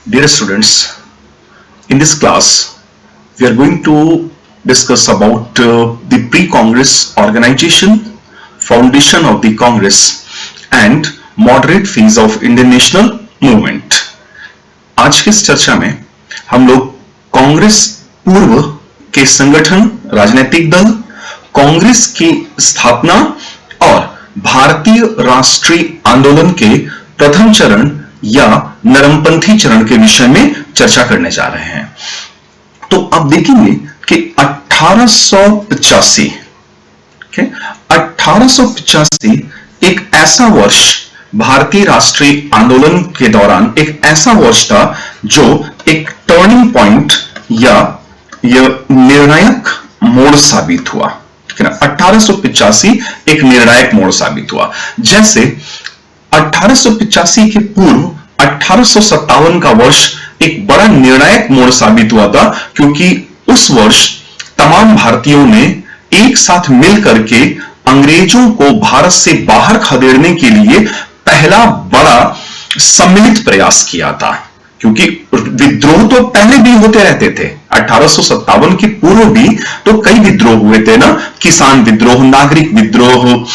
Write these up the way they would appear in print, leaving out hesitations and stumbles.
Dear students, in this class, we are going to discuss about the pre-Congress organization, foundation of the Congress, and moderate phase of Indian national movement. आज की इस चर्चा में हम लोग कांग्रेस पूर्व के संगठन, राजनीतिक दल, कांग्रेस की स्थापना और भारतीय राष्ट्रीय आंदोलन के प्रथम चरण या नरमपंथी चरण के विषय में चर्चा करने जा रहे हैं। तो अब देखेंगे कि 1885 एक ऐसा वर्ष भारतीय राष्ट्रीय आंदोलन के दौरान एक ऐसा वर्ष था जो एक टर्निंग पॉइंट या निर्णायक मोड़ साबित हुआ। ठीक है ना, 1885 एक निर्णायक मोड़ साबित हुआ। जैसे 1885 के पूर्व 1857 का वर्ष एक बड़ा निर्णायक मोड़ साबित हुआ था, क्योंकि उस वर्ष तमाम भारतीयों ने एक साथ मिलकर के अंग्रेजों को भारत से बाहर खदेड़ने के लिए पहला बड़ा सम्मिलित प्रयास किया था। क्योंकि विद्रोह तो पहले भी होते रहते थे, 1857 के पूर्व भी तो कई विद्रोह हुए थे ना, किसान विद्रोह, नागरिक विद्रोह,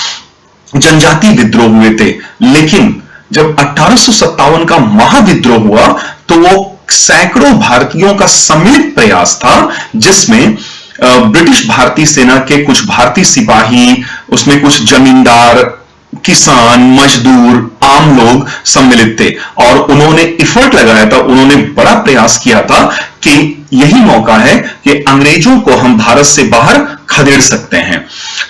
जनजाति विद्रोह हुए थे। लेकिन जब 1857 का महाविद्रोह हुआ तो वो सैकड़ों भारतीयों का सम्मिलित प्रयास था, जिसमें ब्रिटिश भारतीय सेना के कुछ भारतीय सिपाही, उसमें कुछ जमींदार, किसान, मजदूर, आम लोग सम्मिलित थे और उन्होंने एफर्ट लगाया था, उन्होंने बड़ा प्रयास किया था कि यही मौका है कि अंग्रेजों को हम भारत से बाहर खदेड़ सकते हैं।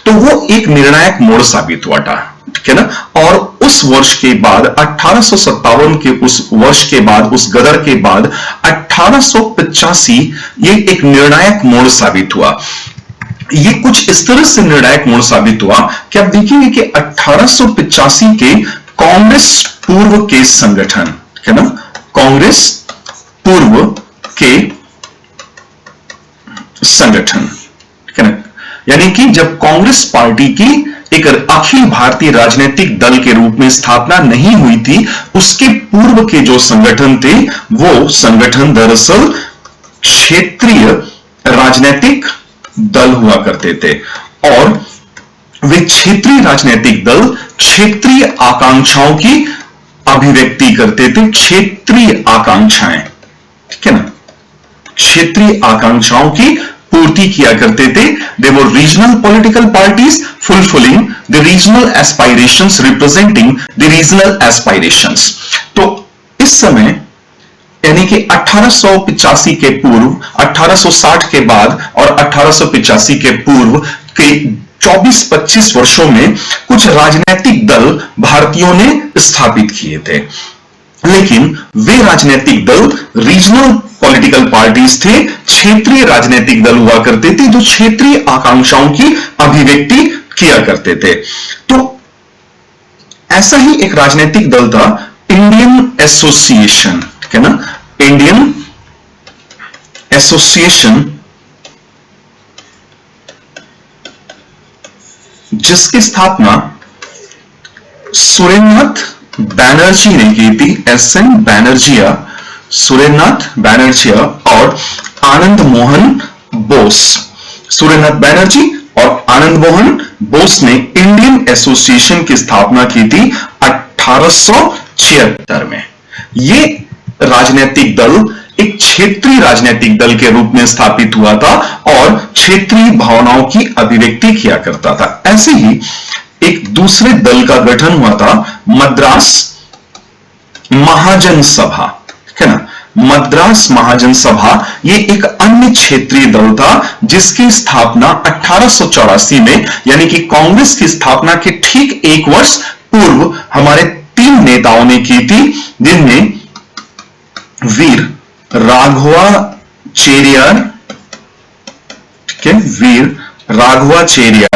तो वो एक निर्णायक मोड़ साबित हुआ था, ठीक है ना। और उस वर्ष के बाद 1857 के उस वर्ष के बाद, उस गदर के बाद 1885 ये एक निर्णायक मोड़ साबित हुआ। ये कुछ इस तरह से निर्णायक मोड़ साबित हुआ कि आप देखिए कि 1885 के कांग्रेस पूर्व के संगठन, ठीक है ना, कांग्रेस पूर्व के संगठन, ठीक है ना, यानी कि जब कांग्रेस पार्टी की एक अखिल भारतीय राजनीतिक दल के रूप में स्थापना नहीं हुई थी, उसके पूर्व के जो संगठन थे वो संगठन दरअसल क्षेत्रीय राजनीतिक दल हुआ करते थे। और वे क्षेत्रीय राजनीतिक दल क्षेत्रीय आकांक्षाओं की अभिव्यक्ति करते थे। क्षेत्रीय आकांक्षाएं, ठीक है ना, क्षेत्रीय आकांक्षाओं की पूर्ति किया करते थे। They were regional political parties fulfilling the regional aspirations, representing the regional aspirations. तो इस समय यानी कि 1885 के पूर्व, 1860 के बाद और 1885 के पूर्व के 24-25 वर्षों में कुछ राजनीतिक दल भारतीयों ने स्थापित किए थे। लेकिन वे राजनीतिक दल रीजनल पॉलिटिकल पार्टीज थे, क्षेत्रीय राजनीतिक दल हुआ करते थे जो क्षेत्रीय आकांक्षाओं की अभिव्यक्ति किया करते थे। तो ऐसा ही एक राजनीतिक दल था इंडियन एसोसिएशन, ठीक है ना, इंडियन एसोसिएशन, जिसकी स्थापना सुरेंद्रनाथ बैनर्जी ने की थी। एस.एन. बैनर्जिया, सुरेंद्रनाथ बैनर्जिया और आनंद मोहन बोस। सुरेंद्रनाथ बैनर्जी और आनंद मोहन बोस ने इंडियन एसोसिएशन की स्थापना की थी 1876 में। ये राजनीतिक दल एक क्षेत्रीय राजनीतिक दल के रूप में स्थापित हुआ था और क्षेत्रीय भावनाओं की अभिव्यक्ति किया करता था। ऐसे ही एक दूसरे दल का गठन हुआ था मद्रास महाजन सभा, ठीक है ना, मद्रास महाजन सभा। ये एक अन्य क्षेत्रीय दल था जिसकी स्थापना 1884 में, यानी कि कांग्रेस की स्थापना के ठीक एक वर्ष पूर्व हमारे 3 नेताओं ने की थी, जिनमें वीर राघवाचार्य, ठीक है, वीर राघवाचार्य,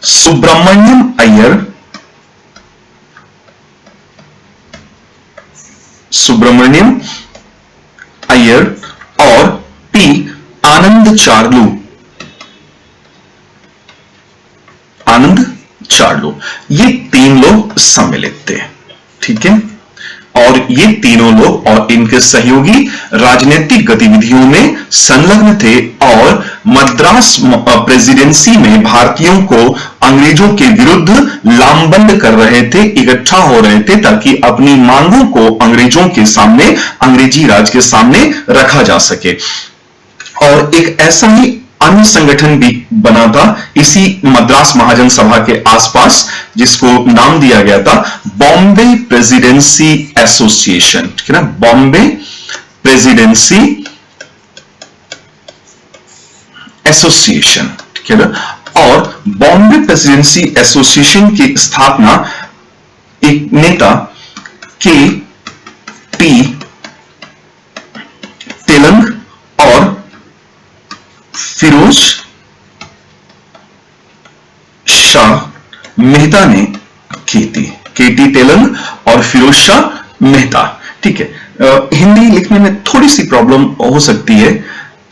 सुब्रमण्यम अय्यर, सुब्रमण्यम अय्यर और पी आनंद चार्लू, आनंद चार्लू, ये 3 लोग सम्मिलित थे, ठीक है। और ये तीनों लोग और इनके सहयोगी राजनीतिक गतिविधियों में संलग्न थे और मद्रास प्रेसिडेंसी में भारतीयों को अंग्रेजों के विरुद्ध लामबंद कर रहे थे, इकट्ठा हो रहे थे ताकि अपनी मांगों को अंग्रेजों के सामने, अंग्रेजी राज के सामने रखा जा सके। और एक ऐसा ही अन्य संगठन भी बना था इसी मद्रास महाजन सभा के आसपास, जिसको नाम दिया गया था बॉम्बे प्रेसिडेंसी एसोसिएशन, ठीक है ना, बॉम्बे प्रेसिडेंसी एसोसिएशन, ठीक है ना। और बॉम्बे प्रेसिडेंसी एसोसिएशन की स्थापना एक नेता के टी तेलंग और फिरोज शाह मेहता ने की थी। केटी तेलंग और फिरोज शाह मेहता, ठीक है। हिंदी लिखने में थोड़ी सी प्रॉब्लम हो सकती है,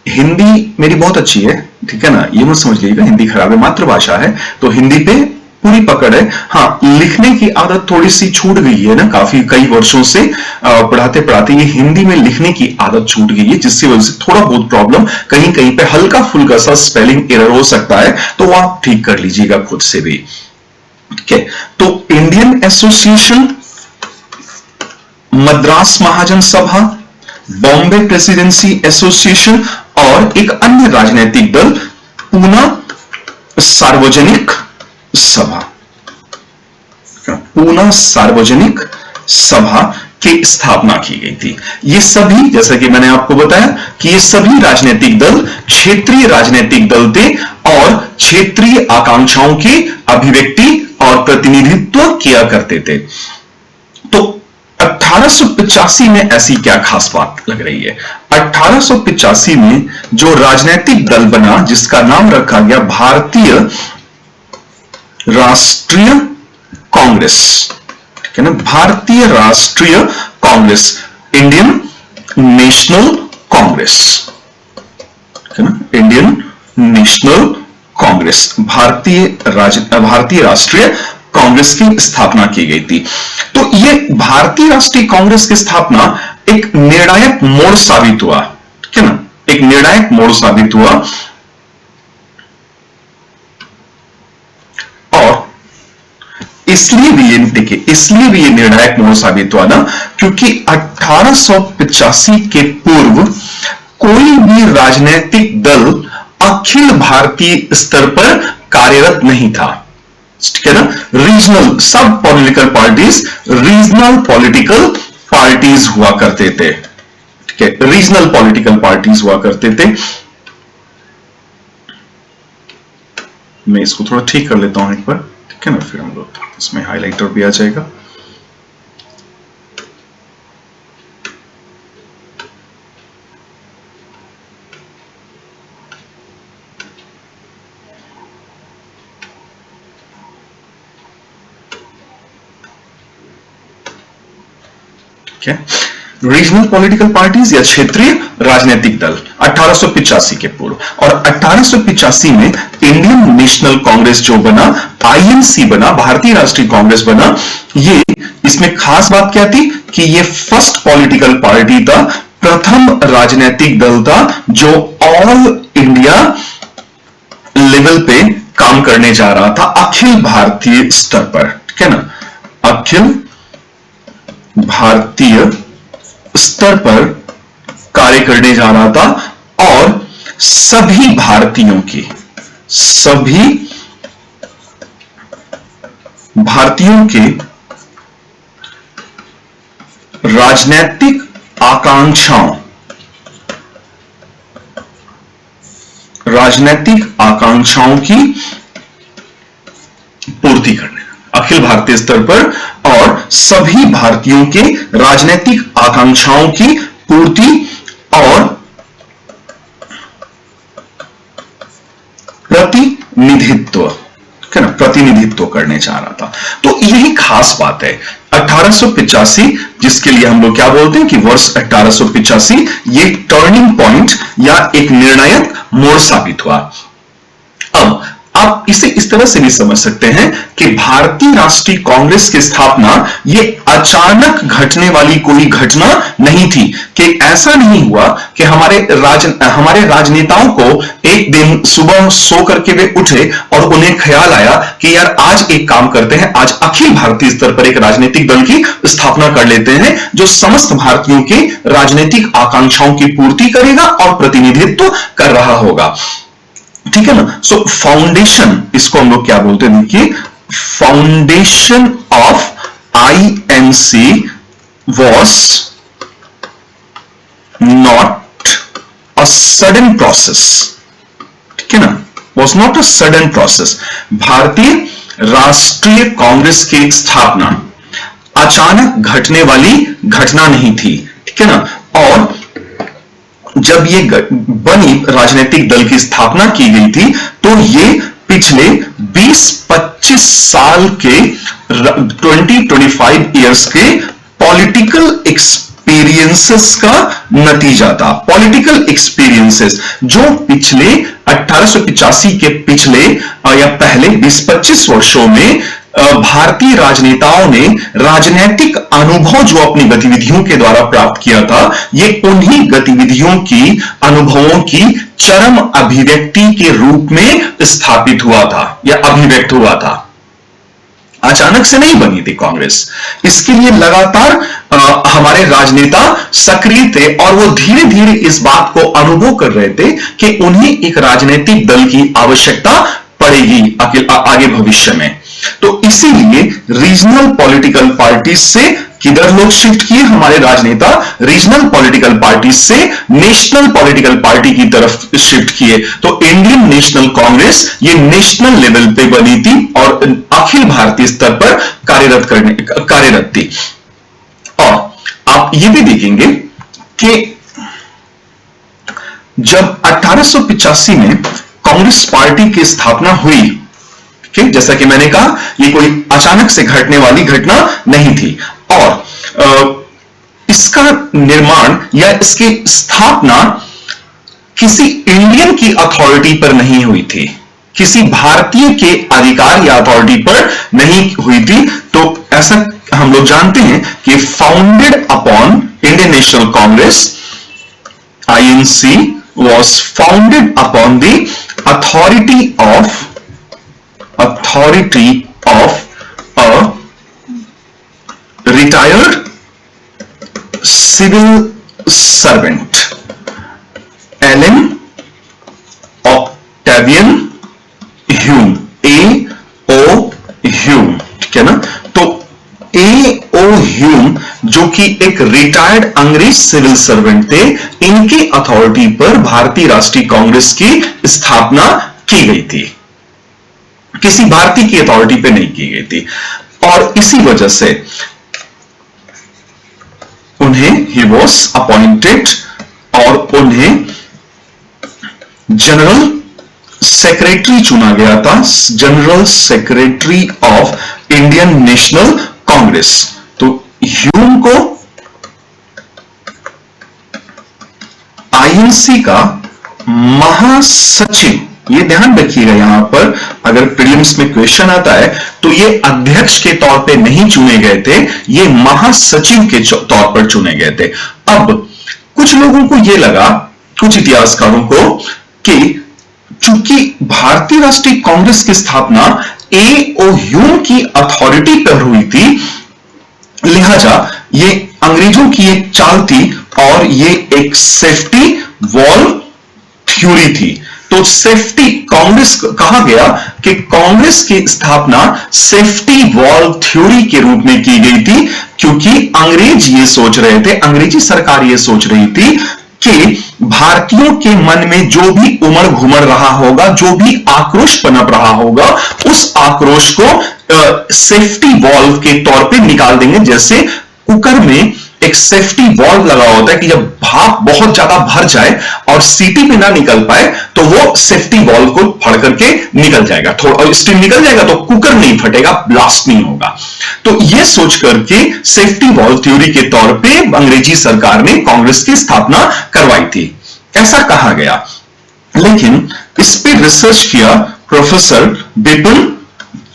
हिंदी मेरी बहुत अच्छी है, ठीक है ना, ये मत समझ लीजिएगा हिंदी खराब है, मातृभाषा है तो हिंदी पे पूरी पकड़ है। हाँ, लिखने की आदत थोड़ी सी छूट गई है ना, काफी कई वर्षों से पढ़ाते पढ़ाते ये हिंदी में लिखने की आदत छूट गई है, जिसकी वजह से थोड़ा बहुत प्रॉब्लम, कहीं कहीं पे हल्का फुल्का सा स्पेलिंग एरर हो सकता है, तो वो आप ठीक कर लीजिएगा खुद से भी, ठीक है। तो इंडियन एसोसिएशन, मद्रास महाजन सभा, बॉम्बे प्रेसिडेंसी एसोसिएशन और एक अन्य राजनीतिक दल पूना सार्वजनिक सभा, पूना सार्वजनिक सभा की स्थापना की गई थी। ये सभी, जैसा कि मैंने आपको बताया कि ये सभी राजनीतिक दल क्षेत्रीय राजनीतिक दल थे और क्षेत्रीय आकांक्षाओं की अभिव्यक्ति और प्रतिनिधित्व किया करते थे। तो 1885 में ऐसी क्या खास बात लग रही है? 1885 में जो राजनीतिक दल बना, जिसका नाम रखा गया भारतीय राष्ट्रीय कांग्रेस, ठीक है ना, भारतीय राष्ट्रीय कांग्रेस, इंडियन नेशनल कांग्रेस, ठीक है ना, इंडियन नेशनल कांग्रेस, भारतीय राष्ट्रीय कांग्रेस की स्थापना की गई थी। तो ये भारतीय राष्ट्रीय कांग्रेस की स्थापना एक निर्णायक मोड़ साबित हुआ, ठीक है ना, एक निर्णायक मोड़ साबित हुआ। और इसलिए भी ये, देखिए, इसलिए भी ये निर्णायक मोड़ साबित हुआ ना, क्योंकि 1885 के पूर्व कोई भी राजनीतिक दल अखिल भारतीय स्तर पर कार्यरत नहीं था, ठीक है ना। रीजनल, सब political parties regional political parties हुआ करते थे, ठीक है, रीजनल पॉलिटिकल पार्टीज हुआ करते थे। मैं इसको थोड़ा ठीक कर लेता हूं एक बार, ठीक है ना, फिर हम लोग इसमें हाइलाइटर भी आ जाएगा। रीजनल पॉलिटिकल पार्टीज या क्षेत्रीय राजनीतिक दल 1885 के पूर्व। और 1885 में इंडियन नेशनल कांग्रेस जो बना, आईएनसी बना, भारतीय राष्ट्रीय कांग्रेस बना। ये, इसमें खास बात क्या थी कि ये फर्स्ट पॉलिटिकल पार्टी था, प्रथम राजनीतिक दल था जो ऑल इंडिया लेवल पे काम करने जा रहा था, अखिल भारतीय स्तर पर, ठीक है ना, अखिल भारतीय स्तर पर कार्य करने जा रहा था। और सभी भारतीयों की, सभी भारतीयों के राजनीतिक आकांक्षाओं, की पूर्ति करने, अखिल भारतीय स्तर पर, और सभी भारतीयों के राजनीतिक आकांक्षाओं की पूर्ति और प्रतिनिधित्व, है ना, प्रतिनिधित्व करने जा रहा था। तो यही खास बात है 1885, जिसके लिए हम लोग क्या बोलते हैं कि वर्ष 1885 ये टर्निंग पॉइंट या एक निर्णायक मोड़ साबित हुआ। अब आप इसे इस तरह से भी समझ सकते हैं कि भारतीय राष्ट्रीय कांग्रेस की स्थापना ये अचानक घटने वाली कोई घटना नहीं थी, कि ऐसा नहीं हुआ कि हमारे राजनेताओं को एक दिन सुबह सो करके वे उठे और उन्हें ख्याल आया कि यार आज एक काम करते हैं, आज अखिल भारतीय स्तर पर एक राजनीतिक दल की स्थापना कर लेते हैं जो समस्त भारतीयों की राजनीतिक आकांक्षाओं की पूर्ति करेगा और प्रतिनिधित्व कर रहा होगा। ठीक है ना। सो फाउंडेशन, इसको हम लोग क्या बोलते हैं, देखिए, foundation of INC was not a sudden process. ठीक है ना, was not a sudden process. भारतीय राष्ट्रीय कांग्रेस की स्थापना अचानक घटने वाली घटना नहीं थी। ठीक है ना। और जब ये बनी, राजनीतिक दल की स्थापना की गई थी, तो ये पिछले 20-25 साल के 20-25 इयर्स के पॉलिटिकल एक्सपीरियंसेस का नतीजा था। पॉलिटिकल एक्सपीरियंसेस जो पिछले 1885 के पिछले या पहले 20-25 वर्षों में भारतीय राजनेताओं ने राजनीतिक अनुभव जो अपनी गतिविधियों के द्वारा प्राप्त किया था, ये उन्हीं गतिविधियों की, अनुभवों की चरम अभिव्यक्ति के रूप में स्थापित हुआ था या अभिव्यक्त हुआ था। अचानक से नहीं बनी थी कांग्रेस। इसके लिए लगातार हमारे राजनेता सक्रिय थे और वो धीरे धीरे इस बात को अनुभव कर रहे थे कि उन्हें एक राजनीतिक दल की आवश्यकता पड़ेगी आगे भविष्य में। तो इसीलिए रीजनल पॉलिटिकल पार्टी से किधर लोग शिफ्ट किए, हमारे राजनेता रीजनल पॉलिटिकल पार्टी से नेशनल पॉलिटिकल पार्टी की तरफ शिफ्ट किए। तो इंडियन नेशनल कांग्रेस ये नेशनल लेवल पे बनी थी और अखिल भारतीय स्तर पर कार्यरत थी। और आप ये भी देखेंगे कि जब 1885 में कांग्रेस पार्टी की स्थापना हुई, जैसा कि मैंने कहा, ये कोई अचानक से घटने वाली घटना नहीं थी। और इसका निर्माण या इसकी स्थापना किसी इंडियन की अथॉरिटी पर नहीं हुई थी, किसी भारतीय के अधिकार या अथॉरिटी पर नहीं हुई थी। तो ऐसा हम लोग जानते हैं कि founded upon Indian National Congress, INC was founded upon the authority of a retired civil servant, Alan Octavian Hume, A.O. Hume। ठीक है ना। तो A.O. ह्यूम जो कि एक रिटायर्ड अंग्रेज सिविल सर्वेंट थे, इनकी अथॉरिटी पर भारतीय राष्ट्रीय कांग्रेस की स्थापना की गई थी, किसी भारतीय की अथॉरिटी पे नहीं की गई थी। और इसी वजह से उन्हें ही वॉज अपॉइंटेड और उन्हें जनरल सेक्रेटरी चुना गया था, general secretary of Indian National Congress. तो ह्यूम को आईएनसी का महासचिव, ये ध्यान रखिएगा, यहां पर अगर प्रीलिम्स में क्वेश्चन आता है तो ये अध्यक्ष के तौर पे नहीं चुने गए थे, ये महासचिव के तौर पर चुने गए थे। अब कुछ लोगों को ये लगा, कुछ इतिहासकारों को, कि चूंकि भारतीय राष्ट्रीय कांग्रेस की स्थापना A.O. ह्यूम की अथॉरिटी पर हुई थी, लिहाजा ये अंग्रेजों की एक चाल थी और ये एक सेफ्टी वॉल थ्योरी थी। तो सेफ्टी, कांग्रेस कहा गया कि कांग्रेस की स्थापना सेफ्टी वॉल थ्योरी के रूप में की गई थी, क्योंकि अंग्रेज ये सोच रहे थे, अंग्रेजी सरकार ये सोच रही थी कि भारतीयों के मन में जो भी उमड़ घुमड़ रहा होगा, जो भी आक्रोश पनप रहा होगा, उस आक्रोश को सेफ्टी वॉल्व के तौर पे निकाल देंगे। जैसे कुकर में एक सेफ्टी वॉल्व लगा होता है कि जब भाप बहुत ज्यादा भर जाए और सीटी पे ना निकल पाए तो वो सेफ्टी वॉल्व को फाड़ करके निकल जाएगा, थोड़ा स्टीम निकल जाएगा तो कुकर नहीं फटेगा, ब्लास्ट नहीं होगा। तो ये सोच करके सेफ्टी वॉल्व थ्योरी के तौर पे अंग्रेजी सरकार ने कांग्रेस की स्थापना करवाई थी, ऐसा कहा गया। लेकिन इस पे रिसर्च किया प्रोफेसर बिपिन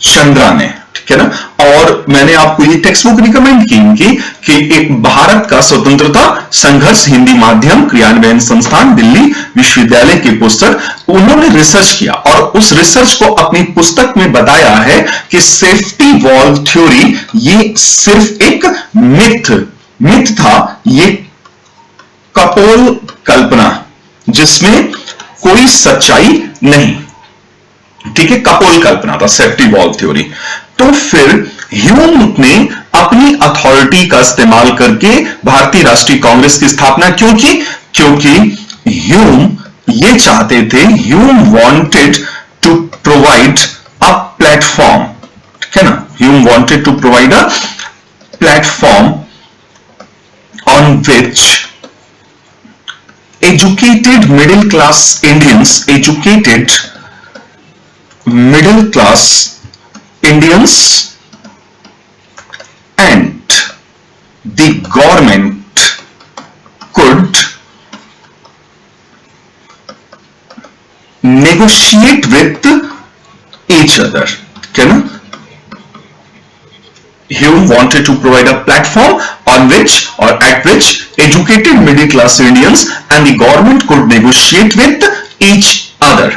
चंद्रा ने, ठीक है ना। और मैंने आपको ये टेक्स्ट बुक रिकमेंड की इनकी कि एक भारत का स्वतंत्रता संघर्ष हिंदी माध्यम क्रियान्वयन संस्थान दिल्ली विश्वविद्यालय की पुस्तक। उन्होंने रिसर्च किया और उस रिसर्च को अपनी पुस्तक में बताया है कि सेफ्टी वॉल्व थ्योरी ये सिर्फ एक मिथ था, ये कपोल कल्पना जिसमें कोई सच्चाई नहीं, ठीक है, कपोल कल्पना था सेफ्टी वॉल्व थ्योरी। तो फिर ह्यूम ने अपनी अथॉरिटी का इस्तेमाल करके भारतीय राष्ट्रीय कांग्रेस की स्थापना क्यों की? क्योंकि ह्यूम ये चाहते थे, Hume wanted to provide a platform, ठीक है ना, Hume wanted to provide a platform on which educated middle class Indians and the government could negotiate with each other, ठीक है ना। Hume wanted to provide a platform on which or at which educated middle class Indians and the government could negotiate with each other,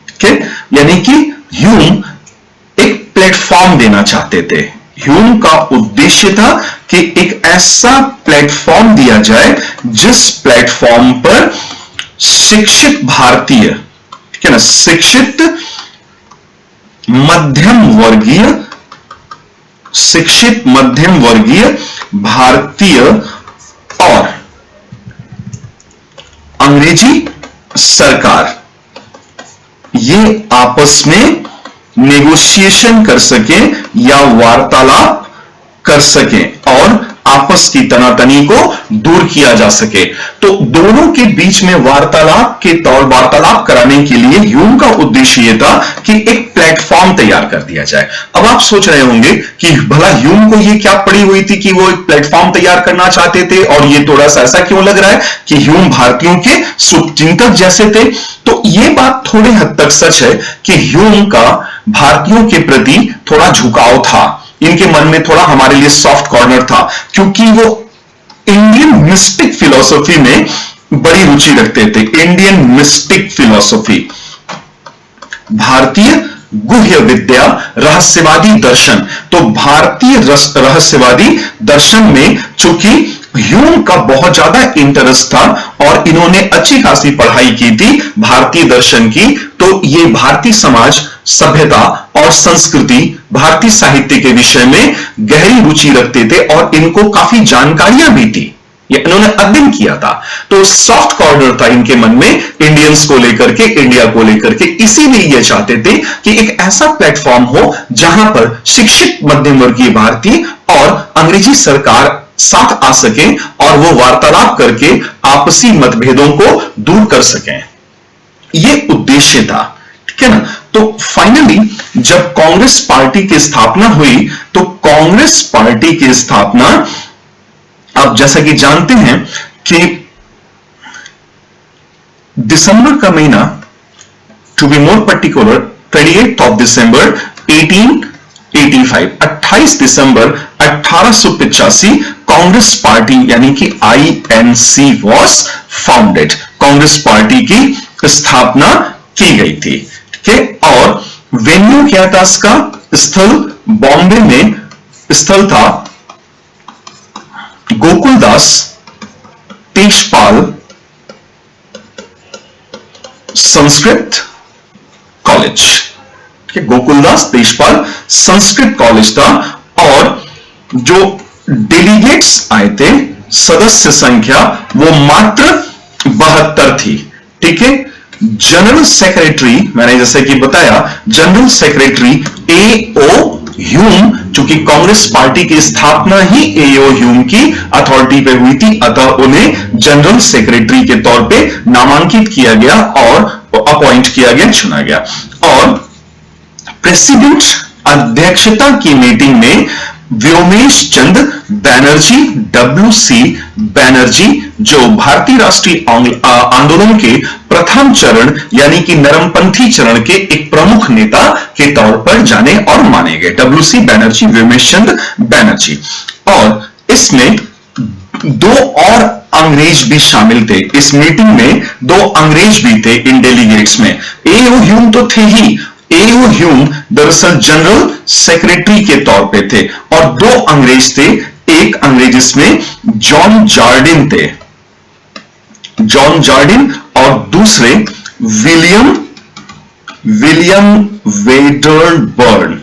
okay? यानी कि Hume एक platform देना चाहते थे। Hume का उद्देश्य था कि एक ऐसा प्लेटफॉर्म दिया जाए जिस प्लेटफॉर्म पर शिक्षित भारतीय, ठीक है ना, शिक्षित मध्यम वर्गीय भारतीय और अंग्रेजी सरकार ये आपस में नेगोशिएशन कर सके या वार्तालाप कर सके और आपस की तनातनी को दूर किया जा सके। तो दोनों के बीच में वार्तालाप कराने के लिए ह्यूम का उद्देश्य यह था कि एक प्लेटफॉर्म तैयार कर दिया जाए। अब आप सोच रहे होंगे कि भला ह्यूम को ये क्या पड़ी हुई थी कि वो एक प्लेटफॉर्म तैयार करना चाहते थे, और ये थोड़ा सा ऐसा क्यों लग रहा है कि ह्यूम भारतीयों के शुभचिंतक जैसे थे। तो ये बात थोड़े हद तक सच है कि ह्यूम का भारतीयों के प्रति थोड़ा झुकाव था, इनके मन में थोड़ा हमारे लिए सॉफ्ट कॉर्नर था, क्योंकि वो इंडियन मिस्टिक फिलॉसफी में बड़ी रुचि रखते थे। इंडियन मिस्टिक फिलॉसफी, भारतीय गुह्य विद्या, रहस्यवादी दर्शन। तो भारतीय रहस्यवादी दर्शन में चूंकि ह्यूम का बहुत ज्यादा इंटरेस्ट था और इन्होंने अच्छी खासी पढ़ाई की थी भारतीय दर्शन की, तो ये भारतीय समाज, सभ्यता और संस्कृति, भारतीय साहित्य के विषय में गहरी रुचि रखते थे और इनको काफी जानकारियां भी थी, ये इन्होंने अध्ययन किया था। तो सॉफ्ट कॉर्नर था इनके मन में इंडियंस को लेकर के, इंडिया को लेकर के। इसीलिए ये चाहते थे कि एक ऐसा प्लेटफॉर्म हो जहां पर शिक्षित मध्यम वर्गीय भारतीय और अंग्रेजी सरकार साथ आ सके और वो वार्तालाप करके आपसी मतभेदों को दूर कर सकें। ये उद्देश्य था, ठीक है ना। तो फाइनली जब कांग्रेस पार्टी की स्थापना हुई, तो कांग्रेस पार्टी की स्थापना, आप जैसा कि जानते हैं कि दिसंबर का महीना, to be more particular 28 of December 1885, 28 दिसंबर 1885 कांग्रेस पार्टी यानी कि INC was founded, Congress party की स्थापना की गई थी, ठीक है। और वेन्यू क्या था इसका? स्थल बॉम्बे में, स्थल था गोकुलदास तेजपाल संस्कृत कॉलेज, गोकुलदास तेजपाल संस्कृत कॉलेज था। और जो डेलीगेट्स आए थे, सदस्य संख्या वो मात्र 72 थी, ठीक है। जनरल सेक्रेटरी, मैंने जैसे कि बताया, जनरल सेक्रेटरी एओ ह्यूम, चूंकि कांग्रेस पार्टी की स्थापना ही एओ ह्यूम की अथॉरिटी पे हुई थी, अतः उन्हें जनरल सेक्रेटरी के तौर पे नामांकित किया गया और अपॉइंट किया गया, चुना गया। और प्रेसिडेंट अध्यक्षता की मीटिंग में व्योमेश चंद्र बैनर्जी, WC बैनर्जी, जो भारतीय राष्ट्रीय आंदोलन के प्रथम चरण यानी कि नरमपंथी चरण के एक प्रमुख नेता के तौर पर जाने और माने गए, डब्ल्यूसी बैनर्जी, व्योमेश चंद्र बैनर्जी। और इसमें दो और अंग्रेज भी शामिल थे। इस मीटिंग में दो अंग्रेज भी थे इन डेलीगेट्स में। एओ ह्यूम तो थे ही, एओ ह्यूम दरअसल जनरल सेक्रेटरी के तौर पे थे, और दो अंग्रेज थे। एक अंग्रेज इसमें जॉन जार्डिन थे, जॉन जार्डिन, और दूसरे विलियम वेडरबर्न,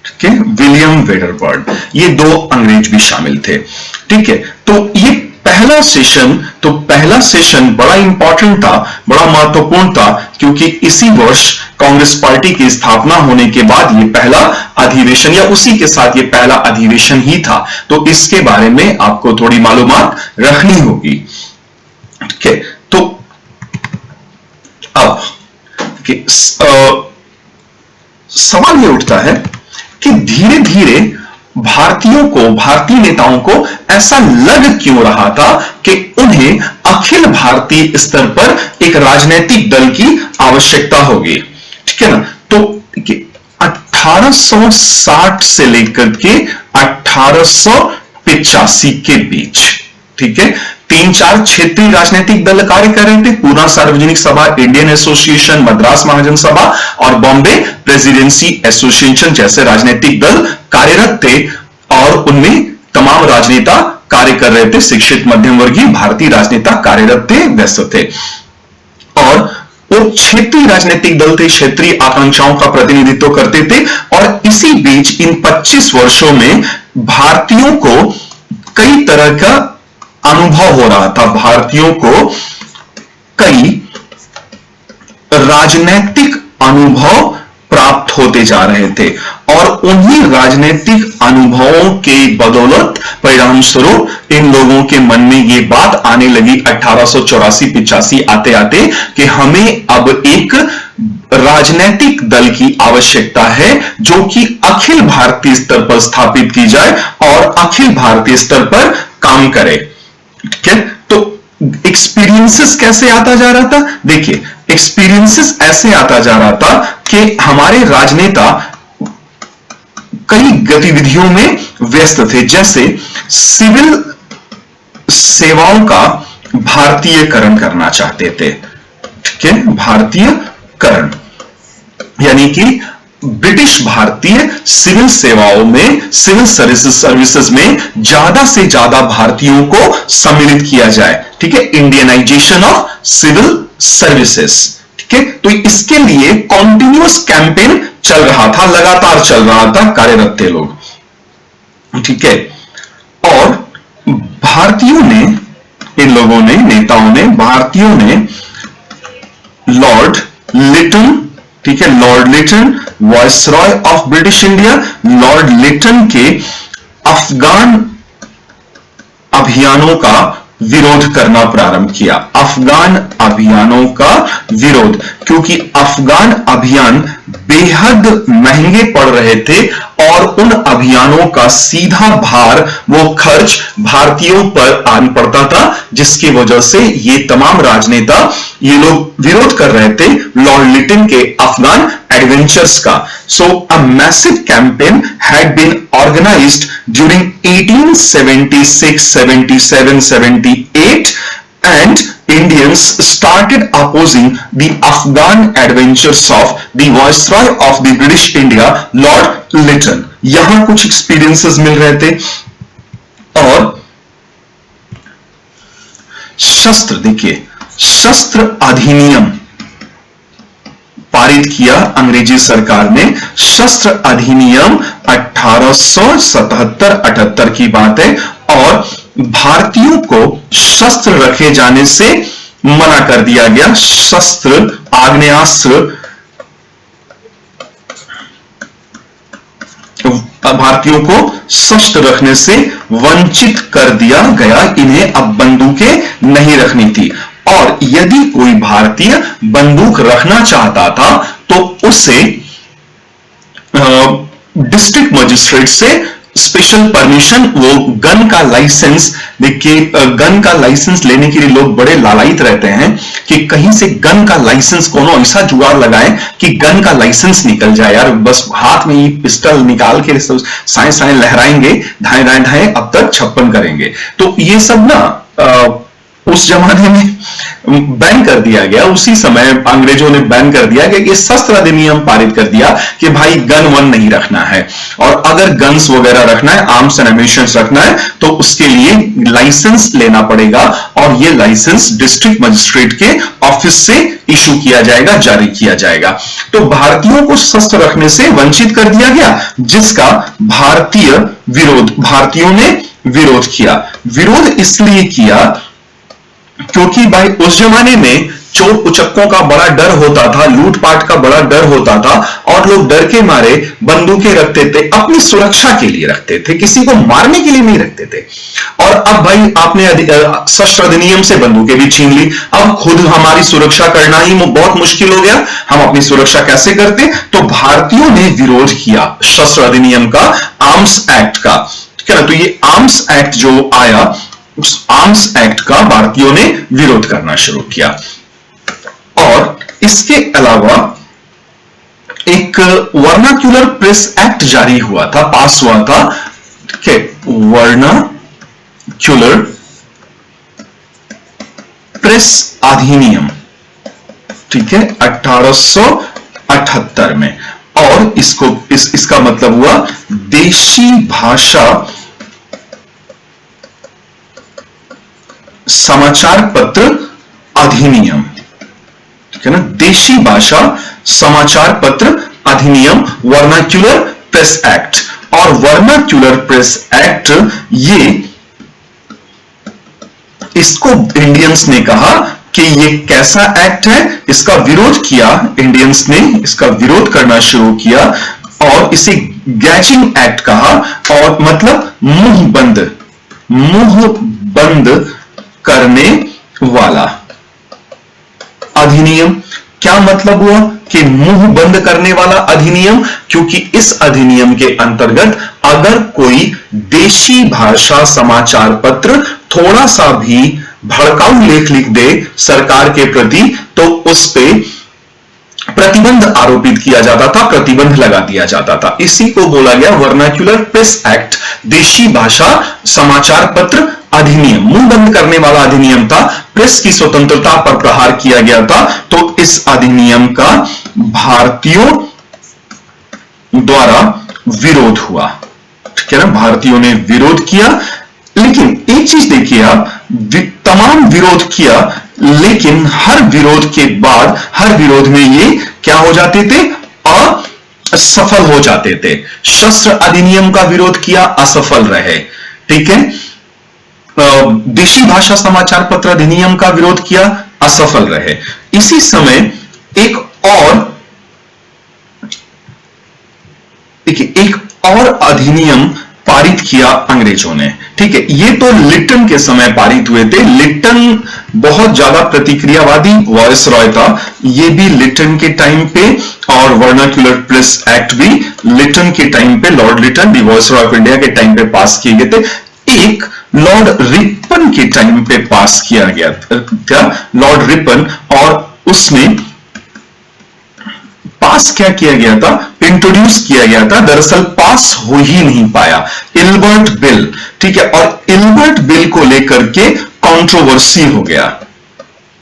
ठीक है, विलियम वेडरबर्न। ये दो अंग्रेज भी शामिल थे, ठीक है। तो ये पहला सेशन बड़ा इंपॉर्टेंट था, बड़ा महत्वपूर्ण था, क्योंकि इसी वर्ष कांग्रेस पार्टी की स्थापना होने के बाद ये पहला अधिवेशन, या उसी के साथ ये पहला अधिवेशन ही था। तो इसके बारे में आपको थोड़ी मालूमात रखनी होगी, ठीक है। तो अब सवाल ये उठता है कि धीरे धीरे भारतीय नेताओं को ऐसा लग क्यों रहा था कि उन्हें अखिल भारतीय स्तर पर एक राजनीतिक दल की आवश्यकता होगी, ठीक है ना। तो 1860 से लेकर के 1885 के बीच, ठीक है, 3-4 क्षेत्रीय राजनीतिक दल कार्य कर रहे थे। पूना सार्वजनिक सभा, इंडियन एसोसिएशन, मद्रास महाजन सभा और बॉम्बे प्रेसिडेंसी एसोसिएशन जैसे राजनीतिक दल कार्यरत थे, और उनमें तमाम राजनेता कार्य कर रहे थे। शिक्षित मध्यम वर्गीय भारतीय राजनेता कार्यरत थे, व्यस्त थे। और वो क्षेत्रीय राजनीतिक दल थे, क्षेत्रीय आकांक्षाओं का प्रतिनिधित्व करते थे। और इसी बीच इन 25 वर्षों में भारतीयों को कई तरह का अनुभव हो रहा था, भारतीयों को कई राजनीतिक अनुभव प्राप्त होते जा रहे थे, और उन्हीं राजनीतिक अनुभवों के बदौलत परिणाम स्वरूप इन लोगों के मन में ये बात आने लगी 1884-85 आते आते कि हमें अब एक राजनीतिक दल की आवश्यकता है जो कि अखिल भारतीय स्तर पर स्थापित की जाए और अखिल भारतीय स्तर पर काम करे, ठीक है। तो एक्सपीरियंसेस कैसे आता जा रहा था? देखिए, एक्सपीरियंसेस ऐसे आता जा रहा था कि हमारे राजनेता कई गतिविधियों में व्यस्त थे, जैसे सिविल सेवाओं का भारतीयकरण करना चाहते थे, ठीक है, भारतीयकरण यानी कि ब्रिटिश भारतीय सिविल सेवाओं में, सिविल सर्विसेज में ज्यादा से ज्यादा भारतीयों को सम्मिलित किया जाए, ठीक है, इंडियनाइजेशन ऑफ सिविल सर्विसेज, ठीक है। तो इसके लिए कॉन्टिन्यूअस कैंपेन चल रहा था, लगातार चल रहा था, कार्यरत थे लोग, ठीक है। और भारतीयों ने, इन लोगों ने, नेताओं ने, भारतीयों ने लॉर्ड लिटन, ठीक है, Lord Lytton, viceroy of British India, Lord Lytton के अफगान अभियानों का विरोध करना प्रारंभ किया। अफगान अभियानों का विरोध, क्योंकि अफगान अभियान बेहद महंगे पड़ रहे थे और उन अभियानों का सीधा भार, वो खर्च भारतीयों पर आन पड़ता था, जिसकी वजह से ये तमाम राजनेता, ये लोग विरोध कर रहे थे लॉर्ड लिटन के अफगान एडवेंचर्स का। So a massive campaign had been organised during 1876, 77, 78 and Indians started opposing the Afghan adventures of the Viceroy of the British India, Lord Lytton। यहां कुछ एक्सपीरियंसेस मिल रहे थे। और शस्त्र, देखिए, शस्त्र अधिनियम पारित किया अंग्रेजी सरकार ने। शस्त्र अधिनियम 1877-78 की बात है, और भारतीयों को शस्त्र रखे जाने से मना कर दिया गया। शस्त्र, आग्नेयास्त्र भारतीयों को शस्त्र रखने से वंचित कर दिया गया, इन्हें अब बंदूकें नहीं रखनी थी। और यदि कोई भारतीय बंदूक रखना चाहता था तो उसे डिस्ट्रिक्ट मजिस्ट्रेट से स्पेशल परमिशन, वो गन का लाइसेंस। देखिए, गन का लाइसेंस लेने के लिए लोग बड़े लालायित रहते हैं कि कहीं से गन का लाइसेंस कोनो ऐसा जुगाड़ लगाए कि गन का लाइसेंस निकल जाए यार, बस हाथ में ही पिस्टल निकाल के साए साए लहराएंगे, ढाए ढाए ढाए अब तक 56 करेंगे। तो ये सब ना उस जमाने में बैन कर दिया गया। उसी समय अंग्रेजों ने बैन कर दिया कि शस्त्र अधिनियम पारित कर दिया कि भाई गन वन नहीं रखना है, और अगर गन्स वगैरह रखना है, आर्म्स एंड एम्यूनिशन रखना है, तो उसके लिए लाइसेंस लेना पड़ेगा, और ये लाइसेंस डिस्ट्रिक्ट मजिस्ट्रेट के ऑफिस से इशू किया जाएगा, जारी किया जाएगा। तो भारतीयों को शस्त्र रखने से वंचित कर दिया गया, जिसका भारतीयों ने विरोध किया। विरोध इसलिए किया क्योंकि भाई उस जमाने में चोर उचक्कों का बड़ा डर होता था, लूटपाट का बड़ा डर होता था, और लोग डर के मारे बंदूकें रखते थे, अपनी सुरक्षा के लिए रखते थे, किसी को मारने के लिए नहीं रखते थे। और अब भाई आपने शस्त्र अधिनियम से बंदूकें भी छीन ली, अब खुद हमारी सुरक्षा करना ही बहुत मुश्किल हो गया, हम अपनी सुरक्षा कैसे करते? तो भारतीयों ने विरोध किया शस्त्र अधिनियम का, आर्म्स एक्ट का, ठीक है ना। तो ये आर्म्स एक्ट जो आया, उस आर्म्स एक्ट का भारतीयों ने विरोध करना शुरू किया। और इसके अलावा एक वर्नाक्यूलर प्रेस एक्ट जारी हुआ था, पास हुआ था, ठीक है, वर्नाक्यूलर प्रेस अधिनियम, ठीक है, 1878 में। और इसका मतलब हुआ देशी भाषा समाचार पत्र अधिनियम, ठीक है ना, देशी भाषा समाचार पत्र अधिनियम, वर्नाक्यूलर प्रेस एक्ट। और वर्नाक्यूलर प्रेस एक्ट, ये इसको इंडियंस ने कहा कि ये कैसा एक्ट है, इसका विरोध किया इंडियंस ने, इसका विरोध करना शुरू किया, और इसे गैजिंग एक्ट कहा, और मतलब मुंह बंद करने वाला अधिनियम। क्या मतलब हुआ कि मुंह बंद करने वाला अधिनियम? क्योंकि इस अधिनियम के अंतर्गत अगर कोई देशी भाषा समाचार पत्र थोड़ा सा भी भड़काऊ लेख लिख दे सरकार के प्रति, तो उस पे प्रतिबंध आरोपित किया जाता था, प्रतिबंध लगा दिया जाता था। इसी को बोला गया वर्नाक्यूलर प्रेस एक्ट, देशी भाषा समाचार पत्र अधिनियम, मुंह बंद करने वाला अधिनियम था। प्रेस की स्वतंत्रता पर प्रहार किया गया था, तो इस अधिनियम का भारतीयों द्वारा विरोध हुआ, ठीक है ना, भारतीयों ने विरोध किया। लेकिन एक चीज देखिए आप, तमाम विरोध किया, लेकिन हर विरोध के बाद, हर विरोध में ये क्या हो जाते थे? असफल हो जाते थे। शस्त्र अधिनियम का विरोध किया, असफल रहे, ठीक है। देशी भाषा समाचार पत्र अधिनियम का विरोध किया, असफल रहे। इसी समय एक और अधिनियम पारित किया अंग्रेजों ने, ठीक है। ये तो लिटन के समय पारित हुए थे। लिटन बहुत ज्यादा प्रतिक्रियावादी वायसरॉय था, ये भी लिटन के टाइम पे, और वर्नाक्यूलर प्रेस एक्ट भी लिटन के टाइम पे, Lord Lytton the viceroy of India के टाइम पे पास किए गए थे। एक लॉर्ड रिपन के टाइम पे पास किया गया था, लॉर्ड रिपन, और उसमें पास क्या किया गया था? इंट्रोड्यूस किया गया था, दरअसल पास हो ही नहीं पाया, इल्बर्ट बिल, ठीक है। और इल्बर्ट बिल को लेकर के कंट्रोवर्सी हो गया,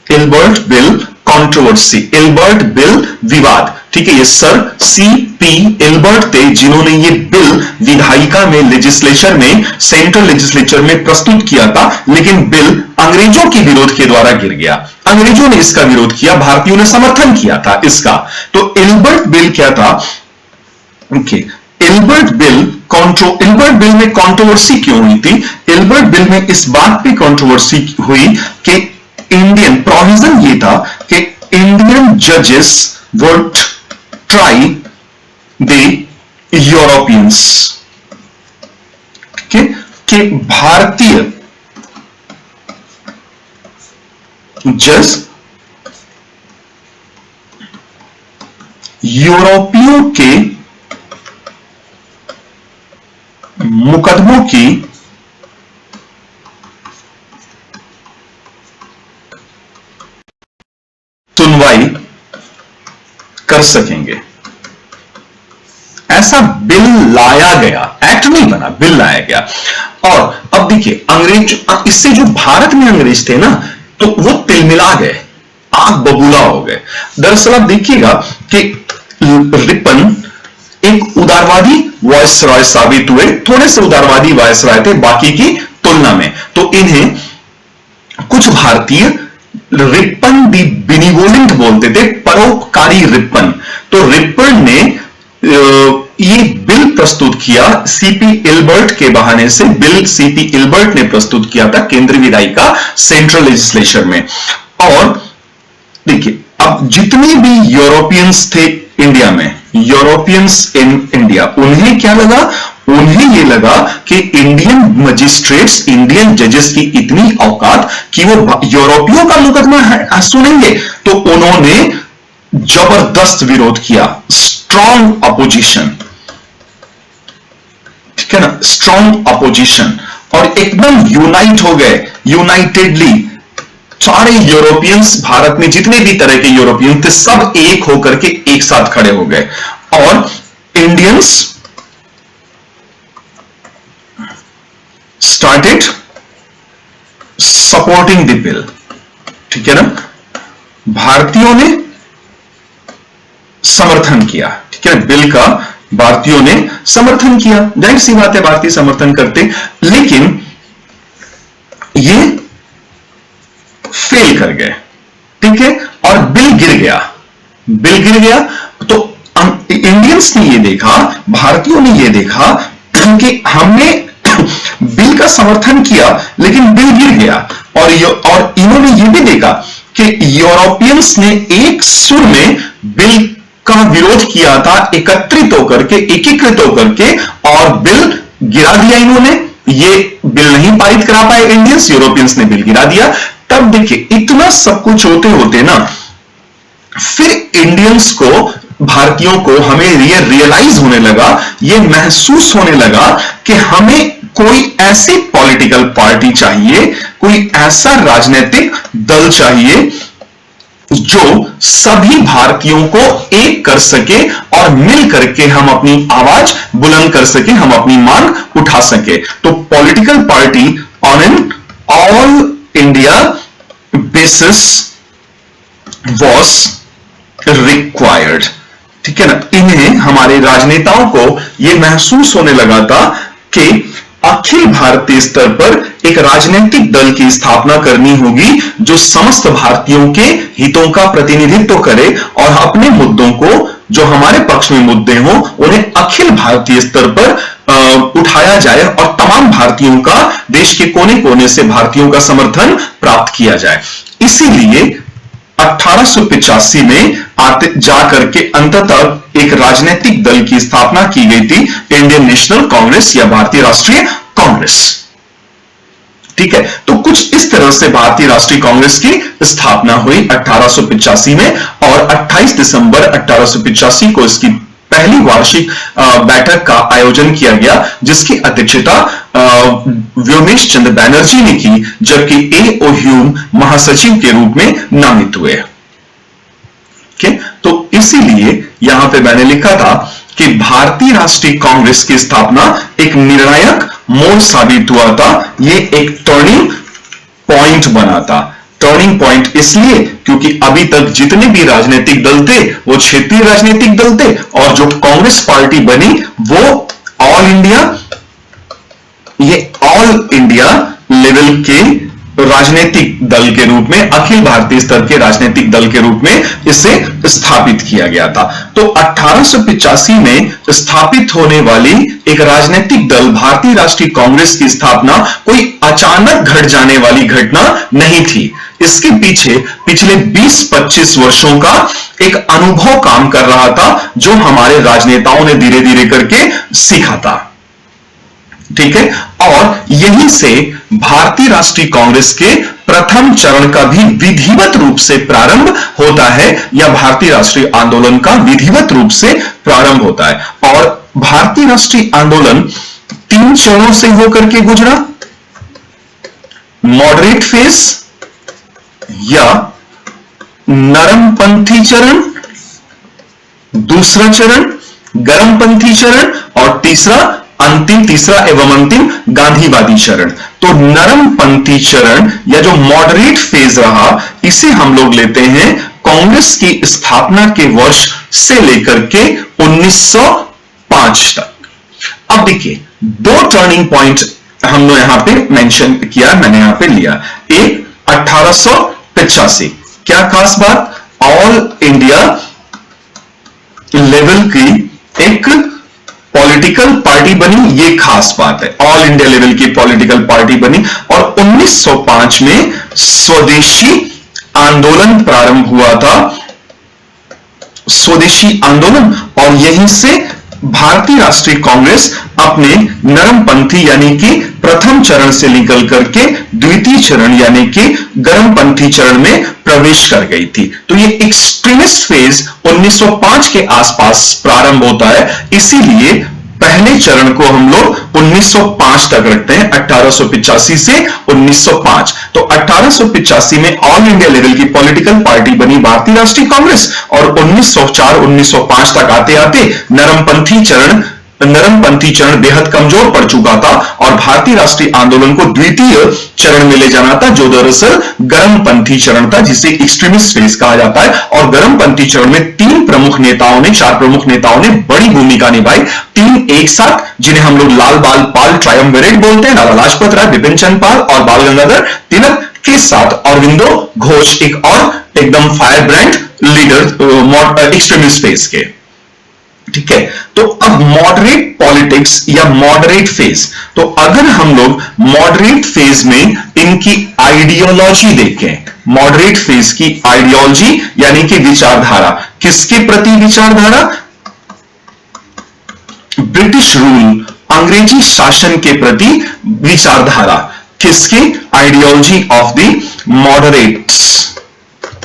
Ilbert bill controversy, Ilbert bill विवाद, ठीक है। ये सर C.P. इल्बर्ट थे जिन्होंने ये बिल विधायिका में, लेजिस्लेचर में, सेंट्रल लेजिस्लेचर में प्रस्तुत किया था, लेकिन बिल अंग्रेजों के विरोध के द्वारा गिर गया। अंग्रेजों ने इसका विरोध किया, भारतीयों ने समर्थन किया था इसका। तो इल्बर्ट बिल क्या था? ओके, इल्बर्ट बिल में कंट्रोवर्सी क्यों हुई थी? इल्बर्ट बिल में इस बात पे कंट्रोवर्सी हुई कि इंडियन प्रोविजन ये था कि इंडियन जजेस वुड ट्राई द यूरोपियंस, ठीक है, कि भारतीय जज यूरोपियों के मुकदमों की सुनवाई कर सकेंगे। ऐसा बिल लाया गया, एक्ट नहीं बना, बिल लाया गया। और अब देखिए अंग्रेज, इससे जो भारत में अंग्रेज थे ना, तो वो तिलमिला गए, आग बबूला हो गए। दरअसल आप देखिएगा कि रिपन एक उदारवादी वायसराय साबित हुए, थोड़े से उदारवादी वायसराय थे बाकी की तुलना में। तो इन्हें कुछ भारतीय रिपन दी बिनिवोलेंट बोलते थे, परोपकारी रिपन। तो रिपन ने ये बिल प्रस्तुत किया सीपी इल्बर्ट के बहाने से। बिल सीपी इल्बर्ट ने प्रस्तुत किया था केंद्रीय विधायिका सेंट्रल लेजिस्लेचर में। और देखिए अब जितने भी यूरोपियंस थे इंडिया में, यूरोपियंस इन इंडिया, उन्हें क्या लगा? उन्हें यह लगा कि इंडियन मजिस्ट्रेट्स, इंडियन जजेस की इतनी औकात कि वो यूरोपियों का मुकदमा सुनेंगे। तो उन्होंने जबरदस्त विरोध किया, स्ट्रॉन्ग अपोजिशन, ठीक है ना, स्ट्रॉन्ग अपोजिशन। और एकदम यूनाइट हो गए, यूनाइटेडली सारे यूरोपियंस, भारत में जितने भी तरह के यूरोपियन थे सब एक होकर के एक साथ खड़े हो गए। और Indians started supporting the bill, ठीक है ना, भारतीयों ने समर्थन किया, ठीक है, बिल का भारतीयों ने समर्थन किया। जाहिर सी बात है भारतीय समर्थन करते, लेकिन ये फेल कर गए, ठीक है, और बिल गिर गया। बिल गिर गया तो इंडियंस ने ये देखा, भारतीयों ने ये देखा कि हमने बिल का समर्थन किया लेकिन बिल गिर गया। और इन्होंने ये भी देखा कि यूरोपियंस ने एक सुर में बिल का विरोध किया था, एकत्रित होकर के, एकीकृत होकर के, और बिल गिरा दिया इन्होंने। ये बिल नहीं पारित करा पाए इंडियंस, यूरोपियंस ने बिल गिरा दिया। तब देखिए इतना सब कुछ होते होते ना, फिर इंडियंस को, भारतीयों को, हमें ये रियलाइज होने लगा, ये महसूस होने लगा कि हमें कोई ऐसी पॉलिटिकल पार्टी चाहिए, कोई ऐसा राजनीतिक दल चाहिए जो सभी भारतीयों को एक कर सके और मिल करके हम अपनी आवाज बुलंद कर सके, हम अपनी मांग उठा सके। तो political party on an all India basis was required, ठीक है ना। इन्हें, हमारे राजनेताओं को यह महसूस होने लगा था कि अखिल भारतीय स्तर पर एक राजनीतिक दल की स्थापना करनी होगी जो समस्त भारतीयों के हितों का प्रतिनिधित्व करे और अपने मुद्दों को, जो हमारे पक्ष में मुद्दे हों, उन्हें अखिल भारतीय स्तर पर उठाया जाए और तमाम भारतीयों का, देश के कोने कोने से भारतीयों का समर्थन प्राप्त किया जाए। इसीलिए 1885 में जाकर के अंततः एक राजनीतिक दल की स्थापना की गई थी, इंडियन नेशनल कांग्रेस या भारतीय राष्ट्रीय कांग्रेस, ठीक है। तो कुछ इस तरह से भारतीय राष्ट्रीय कांग्रेस की स्थापना हुई 1885 में, और 28 दिसंबर 1885 को इसकी पहली वार्षिक बैठक का आयोजन किया गया, जिसकी अध्यक्षता व्योमेश चंद्र बैनर्जी ने की, जबकि ए.ओ. ह्यूम महासचिव के रूप में नामित हुए। तो इसीलिए यहां पे मैंने लिखा था कि भारतीय राष्ट्रीय कांग्रेस की स्थापना एक निर्णायक मोड़ साबित हुआ था, ये एक टर्निंग पॉइंट बना था। टर्निंग पॉइंट इसलिए क्योंकि अभी तक जितने भी राजनीतिक दल थे वो क्षेत्रीय राजनीतिक दल थे, और जो कांग्रेस पार्टी बनी वो ऑल इंडिया, ये ऑल इंडिया लेवल के राजनीतिक दल के रूप में, अखिल भारतीय स्तर के राजनीतिक दल के रूप में इसे स्थापित किया गया था। तो 1885 में स्थापित होने वाली एक राजनीतिक दल भारतीय राष्ट्रीय कांग्रेस की स्थापना कोई अचानक घट जाने वाली घटना नहीं थी। इसके पीछे पिछले 20-25 वर्षों का एक अनुभव काम कर रहा था, जो हमारे राजनेताओं ने धीरे धीरे करके सीखा था, ठीक है। और यहीं से भारतीय राष्ट्रीय कांग्रेस के प्रथम चरण का भी विधिवत रूप से प्रारंभ होता है, या भारतीय राष्ट्रीय आंदोलन का विधिवत रूप से प्रारंभ होता है। और भारतीय राष्ट्रीय आंदोलन तीन चरणों से होकर के गुजरा, मॉडरेट फेज या नरमपंथी चरण, दूसरा चरण गर्मपंथी चरण और तीसरा एवं अंतिम गांधीवादी चरण। तो नरमपंथी चरण या जो मॉडरेट फेज रहा, इसे हम लोग लेते हैं कांग्रेस की स्थापना के वर्ष से लेकर के 1905 तक। अब देखिए, दो टर्निंग पॉइंट हमने यहां पे मेंशन किया, मैंने यहां पे लिया। एक 1885, क्या खास बात, ऑल इंडिया लेवल की एक पॉलिटिकल पार्टी बनी, ये खास बात है, ऑल इंडिया लेवल की पॉलिटिकल पार्टी बनी। और 1905 में स्वदेशी आंदोलन प्रारंभ हुआ था, स्वदेशी आंदोलन, और यहीं से भारतीय राष्ट्रीय कांग्रेस अपने नरमपंथी यानी कि प्रथम चरण से निकल करके द्वितीय चरण यानी कि गर्मपंथी चरण में प्रवेश कर गई थी। तो ये एक्सट्रीमिस्ट फेज 1905 के आसपास प्रारंभ होता है, इसीलिए पहले चरण को हम लोग 1905 तक रखते हैं, 1885 से 1905। तो 1885 में ऑल इंडिया लेवल की पॉलिटिकल पार्टी बनी भारतीय राष्ट्रीय कांग्रेस, और 1904-1905 तक आते आते नरमपंथी चरण बेहद कमजोर पड़ चुका था और भारतीय राष्ट्रीय आंदोलन को द्वितीय चरण में ले जाना था, जो दरअसल गर्मपंथी चरण था, जिसे एक्सट्रीमिस्ट फेज कहा जाता है। और गर्मपंथी चरण में चार प्रमुख नेताओं ने बड़ी भूमिका निभाई, तीन एक साथ, जिन्हें हम लोग लाल बाल पाल ट्रायम्विरेट बोलते हैं, लाला लाजपत राय, बिपिन चंद्र पाल और बाल गंगाधर तिलक के साथ अरविंदो घोष एक और एकदम fire brand leader extremist phase के। ठीक है, तो अब मॉडरेट पॉलिटिक्स या मॉडरेट फेज, तो अगर हम लोग मॉडरेट फेज में इनकी आइडियोलॉजी देखें, मॉडरेट फेज की आइडियोलॉजी यानी कि विचारधारा, किसके प्रति विचारधारा, ब्रिटिश रूल, अंग्रेजी शासन के प्रति विचारधारा, किसकी ideology of the moderates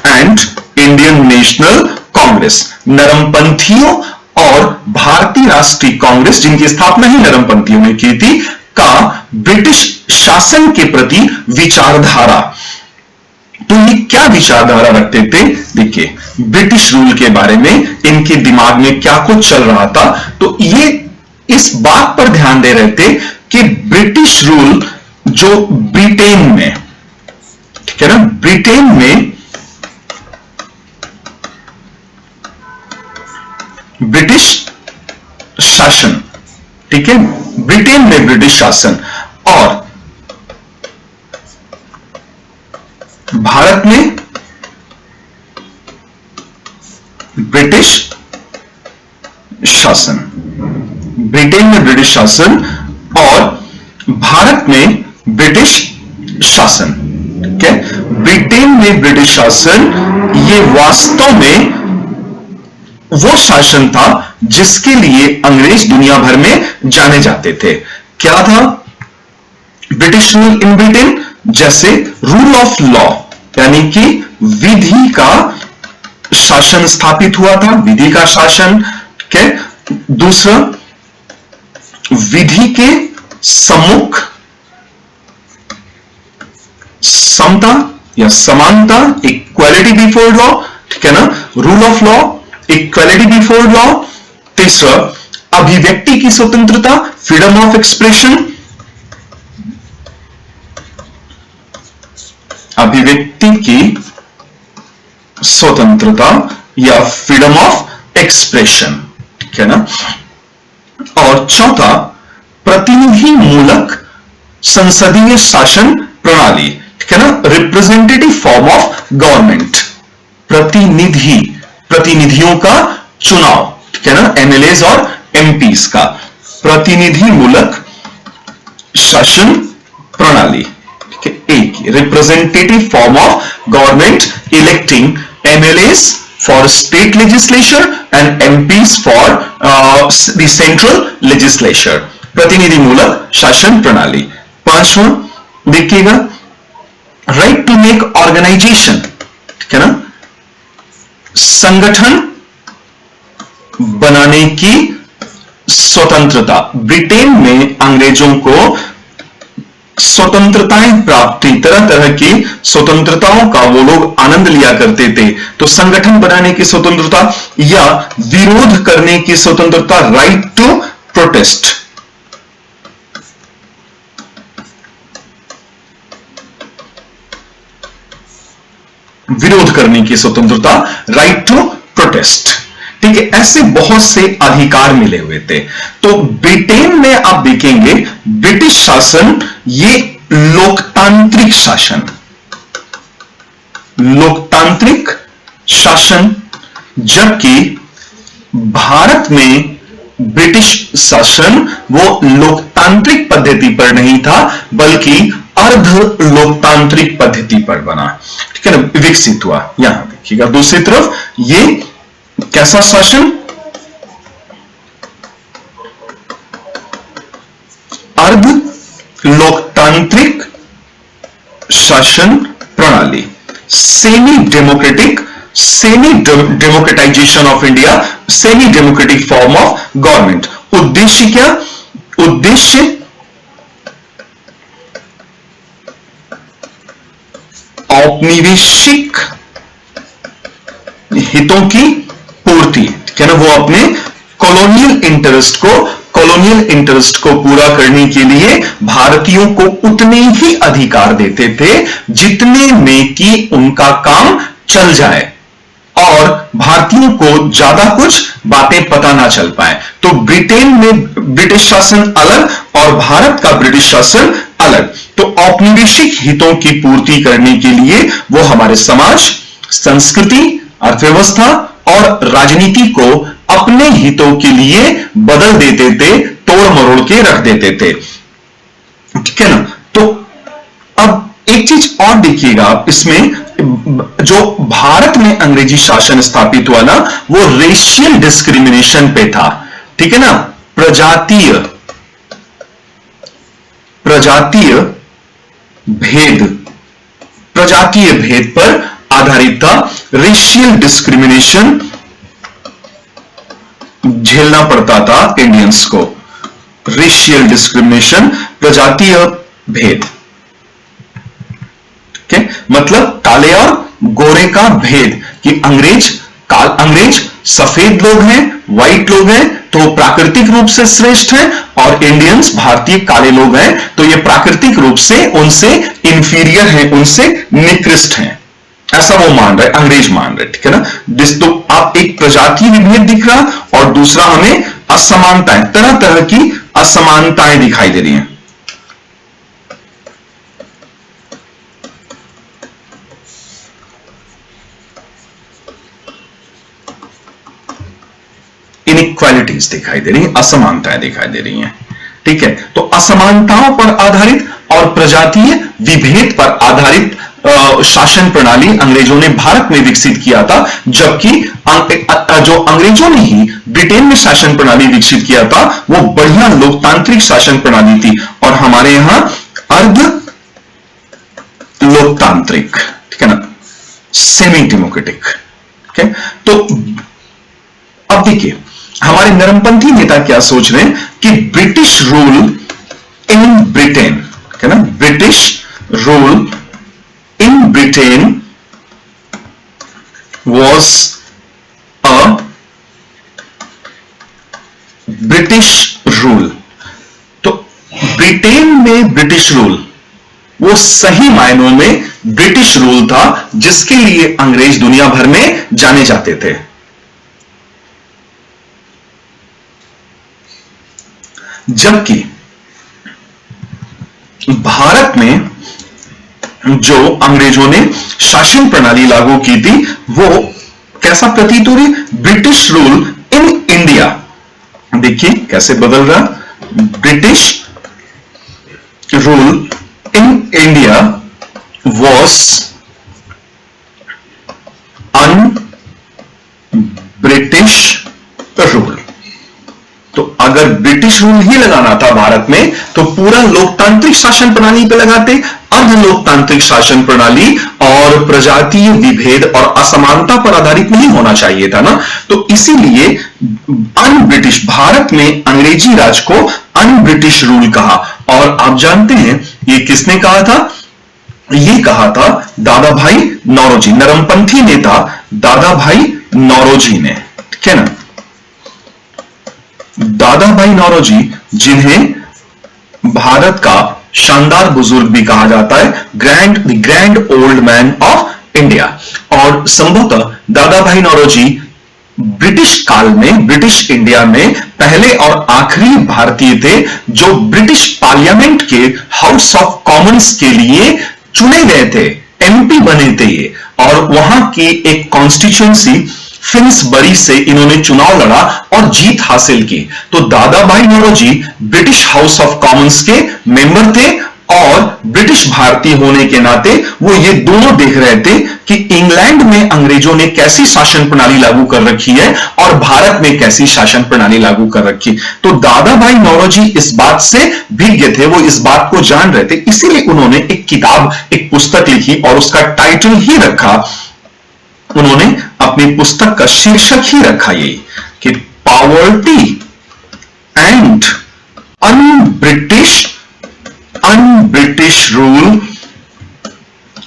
and Indian National Congress, नरमपंथियों और भारतीय राष्ट्रीय कांग्रेस, जिनकी स्थापना ही नरमपंथियों ने की थी, का ब्रिटिश शासन के प्रति विचारधारा। तो ये क्या विचारधारा रखते थे, देखिए ब्रिटिश रूल के बारे में इनके दिमाग में क्या कुछ चल रहा था। तो ये इस बात पर ध्यान दे रहे थे कि ब्रिटिश रूल जो ब्रिटेन में, ठीक है ना, ब्रिटेन में ब्रिटिश शासन, ठीक है, ब्रिटेन में ब्रिटिश शासन और भारत में ब्रिटिश शासन, ब्रिटेन में ब्रिटिश शासन और भारत में ब्रिटिश शासन। ठीक है, ब्रिटेन में ब्रिटिश शासन ये वास्तव में वो शासन था जिसके लिए अंग्रेज दुनिया भर में जाने जाते थे। क्या था ब्रिटिश रूल इन ब्रिटेन, जैसे रूल ऑफ लॉ यानी कि विधि का शासन स्थापित हुआ था, विधि का शासन। ठीक है, दूसरा विधि के सम्मुख समता या समानता, इक्वालिटी बिफोर लॉ, ठीक है ना, rule of law, equality before law. तीसरा अभिव्यक्ति की स्वतंत्रता, फ्रीडम ऑफ एक्सप्रेशन, अभिव्यक्ति की स्वतंत्रता या फ्रीडम ऑफ एक्सप्रेशन, ठीक है ना। और चौथा प्रतिनिधि मूलक संसदीय शासन प्रणाली, ठीक है ना, रिप्रेजेंटेटिव फॉर्म ऑफ गवर्नमेंट, प्रतिनिधियों का चुनाव, ठीक है ना, एमएलएज और एमपीस का, प्रतिनिधि मूलक शासन प्रणाली। ठीक है, एक representative form of government electing MLAs for state legislature and MPs for the central legislature, प्रतिनिधि मूलक शासन प्रणाली। पांचवा देखिएगा, राइट टू मेक ऑर्गेनाइजेशन, ठीक है ना, संगठन बनाने की स्वतंत्रता, ब्रिटेन में अंग्रेजों को स्वतंत्रताएं प्राप्त थी, तरह तरह की स्वतंत्रताओं का वो लोग आनंद लिया करते थे। तो संगठन बनाने की स्वतंत्रता या विरोध करने की स्वतंत्रता, राइट टू प्रोटेस्ट, विरोध करने की स्वतंत्रता, राइट टू प्रोटेस्ट। ठीक है, ऐसे बहुत से अधिकार मिले हुए थे। तो ब्रिटेन में आप देखेंगे ब्रिटिश शासन ये लोकतांत्रिक शासन, लोकतांत्रिक शासन, जबकि भारत में ब्रिटिश शासन वो लोकतांत्रिक पद्धति पर नहीं था बल्कि अर्ध लोकतांत्रिक पद्धति पर बना, ठीक है ना, विकसित हुआ। यहां देखिएगा दूसरी तरफ ये कैसा शासन, अर्ध लोकतांत्रिक शासन प्रणाली, semi democratic, semi democratisation of India, semi democratic form of government. उद्देश्य क्या, उद्देश्य औपनिवेशिक हितों की पूर्ति, ठीक है ना, वो अपने कॉलोनियल इंटरेस्ट को पूरा करने के लिए भारतीयों को उतने ही अधिकार देते थे जितने में कि उनका काम चल जाए और भारतीयों को ज्यादा कुछ बातें पता ना चल पाए। तो ब्रिटेन में ब्रिटिश शासन अलग और भारत का ब्रिटिश शासन अलग। तो औपनिवेशिक हितों की पूर्ति करने के लिए वो हमारे समाज, संस्कृति, अर्थव्यवस्था और राजनीति को अपने हितों के लिए बदल देते थे, तोड़ मरोड़ के रख देते थे, ठीक है ना। तो अब एक चीज और देखिएगा, इसमें जो भारत में अंग्रेजी शासन स्थापित हुआ ना, वो रेशियल डिस्क्रिमिनेशन पे था, ठीक है ना, प्रजातीय भेद पर आधारित था। रेशियल डिस्क्रिमिनेशन झेलना पड़ता था इंडियंस को, रेशियल डिस्क्रिमिनेशन, प्रजातीय भेद, ठीक है, मतलब काले और गोरे का भेद, कि अंग्रेज सफेद लोग हैं, व्हाइट लोग हैं तो प्राकृतिक रूप से श्रेष्ठ हैं, और इंडियंस भारतीय काले लोग हैं तो ये प्राकृतिक रूप से उनसे इंफीरियर हैं, उनसे निकृष्ट हैं, ऐसा वो मान रहे, अंग्रेज मान रहे, ठीक है ना। तो आप एक प्रजातीय विभेद दिख रहा और दूसरा हमें असमानताएं, तरह तरह की असमानताएं दिखाई दे रही हैं। इनइक्वालिटीज दिखाई दे रही हैं, असमानताएं दिखाई दे रही हैं, ठीक है। तो असमानताओं पर आधारित और प्रजातीय विभेद पर आधारित शासन प्रणाली अंग्रेजों ने भारत में विकसित किया था, जबकि जो अंग्रेजों ने ही ब्रिटेन में शासन प्रणाली विकसित किया था वो बढ़िया लोकतांत्रिक शासन प्रणाली थी, और हमारे यहां अर्ध लोकतांत्रिक, ठीक है ना, सेमी डेमोक्रेटिक, ठीक है। तो अब देखिए हमारे नरमपंथी नेता क्या सोच रहे हैं कि ब्रिटिश रूल इन ब्रिटेन, ठीक है ना, British rule in Britain was a British rule। तो ब्रिटेन में ब्रिटिश रूल वो सही मायनों में ब्रिटिश रूल था, जिसके लिए अंग्रेज दुनिया भर में जाने जाते थे। जबकि भारत में जो अंग्रेजों ने शासन प्रणाली लागू की थी वो कैसा प्रतीत हो रही, ब्रिटिश रूल इन इंडिया, देखिए कैसे बदल रहा, British rule in India was un British rule. तो अगर ब्रिटिश रूल ही लगाना था भारत में तो पूरा लोकतांत्रिक शासन प्रणाली पे लगाते, अर्ध लोकतांत्रिक शासन प्रणाली और प्रजातीय विभेद और असमानता पर आधारित नहीं होना चाहिए था ना। तो इसीलिए अन ब्रिटिश, भारत में अंग्रेजी राज को अन ब्रिटिश रूल कहा। और आप जानते हैं ये किसने कहा था? ये कहा था दादा भाई नौरोजी, नरमपंथी नेता दादा भाई नौरोजी ने, ठीक है ना। दादा भाई नौरोजी, जिन्हें भारत का शानदार बुजुर्ग भी कहा जाता है, grand old man of India. और संभवतः दादा भाई नौरोजी ब्रिटिश काल में, ब्रिटिश इंडिया में पहले और आखिरी भारतीय थे जो ब्रिटिश पार्लियामेंट के हाउस ऑफ कॉमन्स के लिए चुने गए थे, एमपी बने थे ये। और वहां की एक कॉन्स्टिट्यूएंसी फिन्सबरी से इन्होंने चुनाव लड़ा और जीत हासिल की। तो Dadabhai Naoroji British House of Commons के मेंबर थे और ब्रिटिश भारतीय होने के नाते वो ये दोनों देख रहे थे कि इंग्लैंड में अंग्रेजों ने कैसी शासन प्रणाली लागू कर रखी है और भारत में कैसी शासन प्रणाली लागू कर रखी। तो दादा भाई नौरोजी इस बात से भिज्ञ थे, वो इस बात को जान रहे थे, इसीलिए उन्होंने एक किताब, एक पुस्तक लिखी और उसका टाइटल ही रखा, उन्होंने अपनी पुस्तक का शीर्षक ही रखा यही कि poverty and un-British rule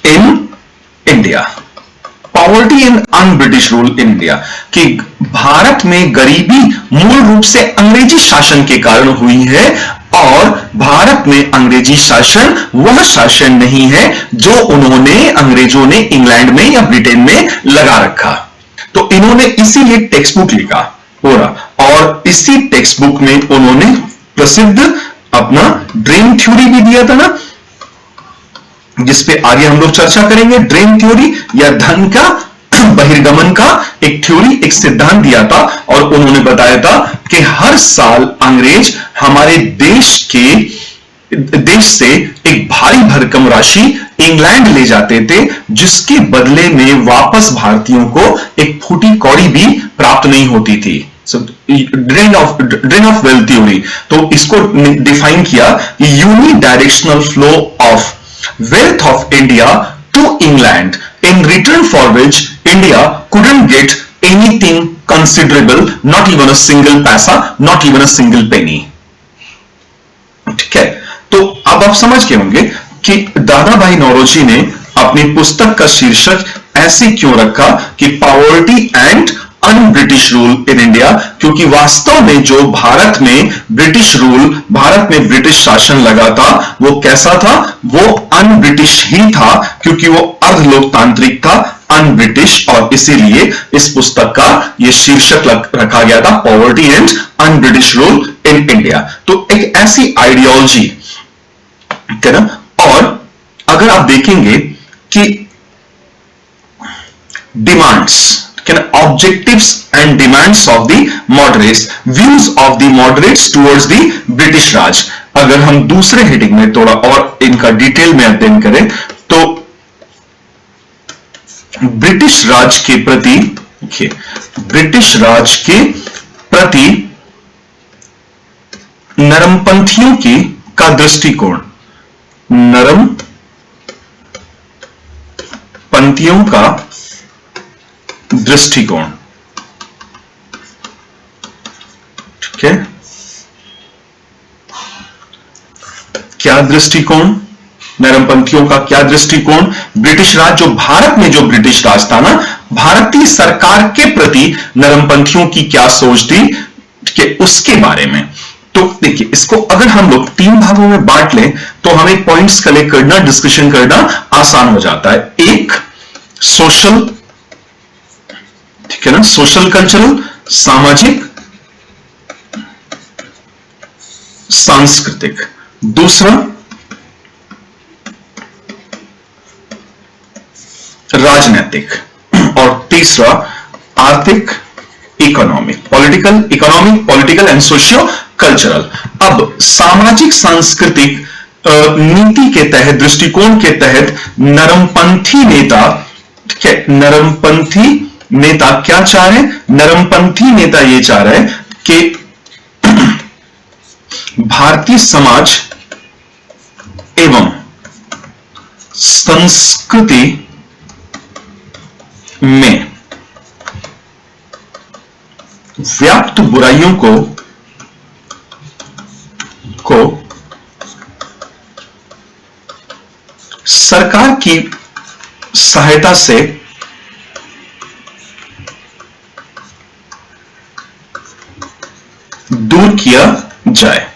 in India. Poverty and un-British rule in India, कि भारत में गरीबी मूल रूप से अंग्रेजी शासन के कारण हुई है और भारत में अंग्रेजी शासन वह शासन नहीं है जो उन्होंने, अंग्रेजों ने इंग्लैंड में या ब्रिटेन में लगा रखा। तो इन्होंने इसीलिए टेक्स्ट बुक लिखा पूरा, और इसी टेक्स्ट बुक में उन्होंने प्रसिद्ध अपना ड्रीम थ्योरी भी दिया था ना, जिसपे आगे हम लोग चर्चा करेंगे। ड्रीम थ्योरी या धन का बहिर्गमन का एक थ्योरी, एक सिद्धांत दिया था और उन्होंने बताया था कि हर साल अंग्रेज हमारे देश से एक भारी भरकम राशि इंग्लैंड ले जाते थे, जिसके बदले में वापस भारतीयों को एक फूटी कौड़ी भी प्राप्त नहीं होती थी। ड्रेन ऑफ वेल्थ थ्योरी, तो इसको डिफाइन किया unidirectional flow of wealth of India to England, in return for which India couldn't get anything considerable, not even a single पैसा, not even a single penny। ठीक है, तो अब आप समझ गए होंगे कि दादा भाई नौरोजी ने अपनी पुस्तक का शीर्षक ऐसे क्यों रखा कि poverty and un British rule in India, क्योंकि वास्तव में जो भारत में ब्रिटिश रूल, भारत में ब्रिटिश शासन लगा था, वो कैसा था? वो अन ब्रिटिश ही था, क्योंकि वो अर्ध लोकतांत्रिक था, अन ब्रिटिश। और इसीलिए इस पुस्तक का ये शीर्षक रखा गया था, poverty and un British rule in India. तो एक ऐसी आइडियोलॉजी, ठीक है ना। और अगर आप देखेंगे कि demands, objectives and demands of the moderates, views of the moderates towards the British Raj। अगर हम दूसरे हेडिंग में थोड़ा और इनका डिटेल में अध्ययन करें तो ब्रिटिश राज के प्रति, देखिए ब्रिटिश राज के प्रति नरमपंथियों की का दृष्टिकोण, नरमपंथियों का दृष्टिकोण, ठीक है। क्या दृष्टिकोण? नरमपंथियों का क्या दृष्टिकोण? ब्रिटिश राज, जो भारत में जो ब्रिटिश राज था ना, भारतीय सरकार के प्रति नरमपंथियों की क्या सोच थी, ठीक है, उसके बारे में। तो देखिए, इसको अगर हम लोग 3 भागों में बांट लें तो हमें पॉइंट्स कलेक्ट करना, डिस्कशन करना आसान हो जाता है। एक सोशल, ठीक है ना, सोशल कल्चरल, सामाजिक सांस्कृतिक। दूसरा राजनीतिक, और तीसरा आर्थिक, economic, political and socio cultural. अब सामाजिक सांस्कृतिक नीति के तहत, दृष्टिकोण के तहत नरमपंथी नेता, ठीक है, नरमपंथी नेता क्या चाह रहे हैं? नरमपंथी नेता यह चाह रहे हैं कि भारतीय समाज एवं संस्कृति में व्याप्त बुराइयों को सरकार की सहायता से दूर किया जाए।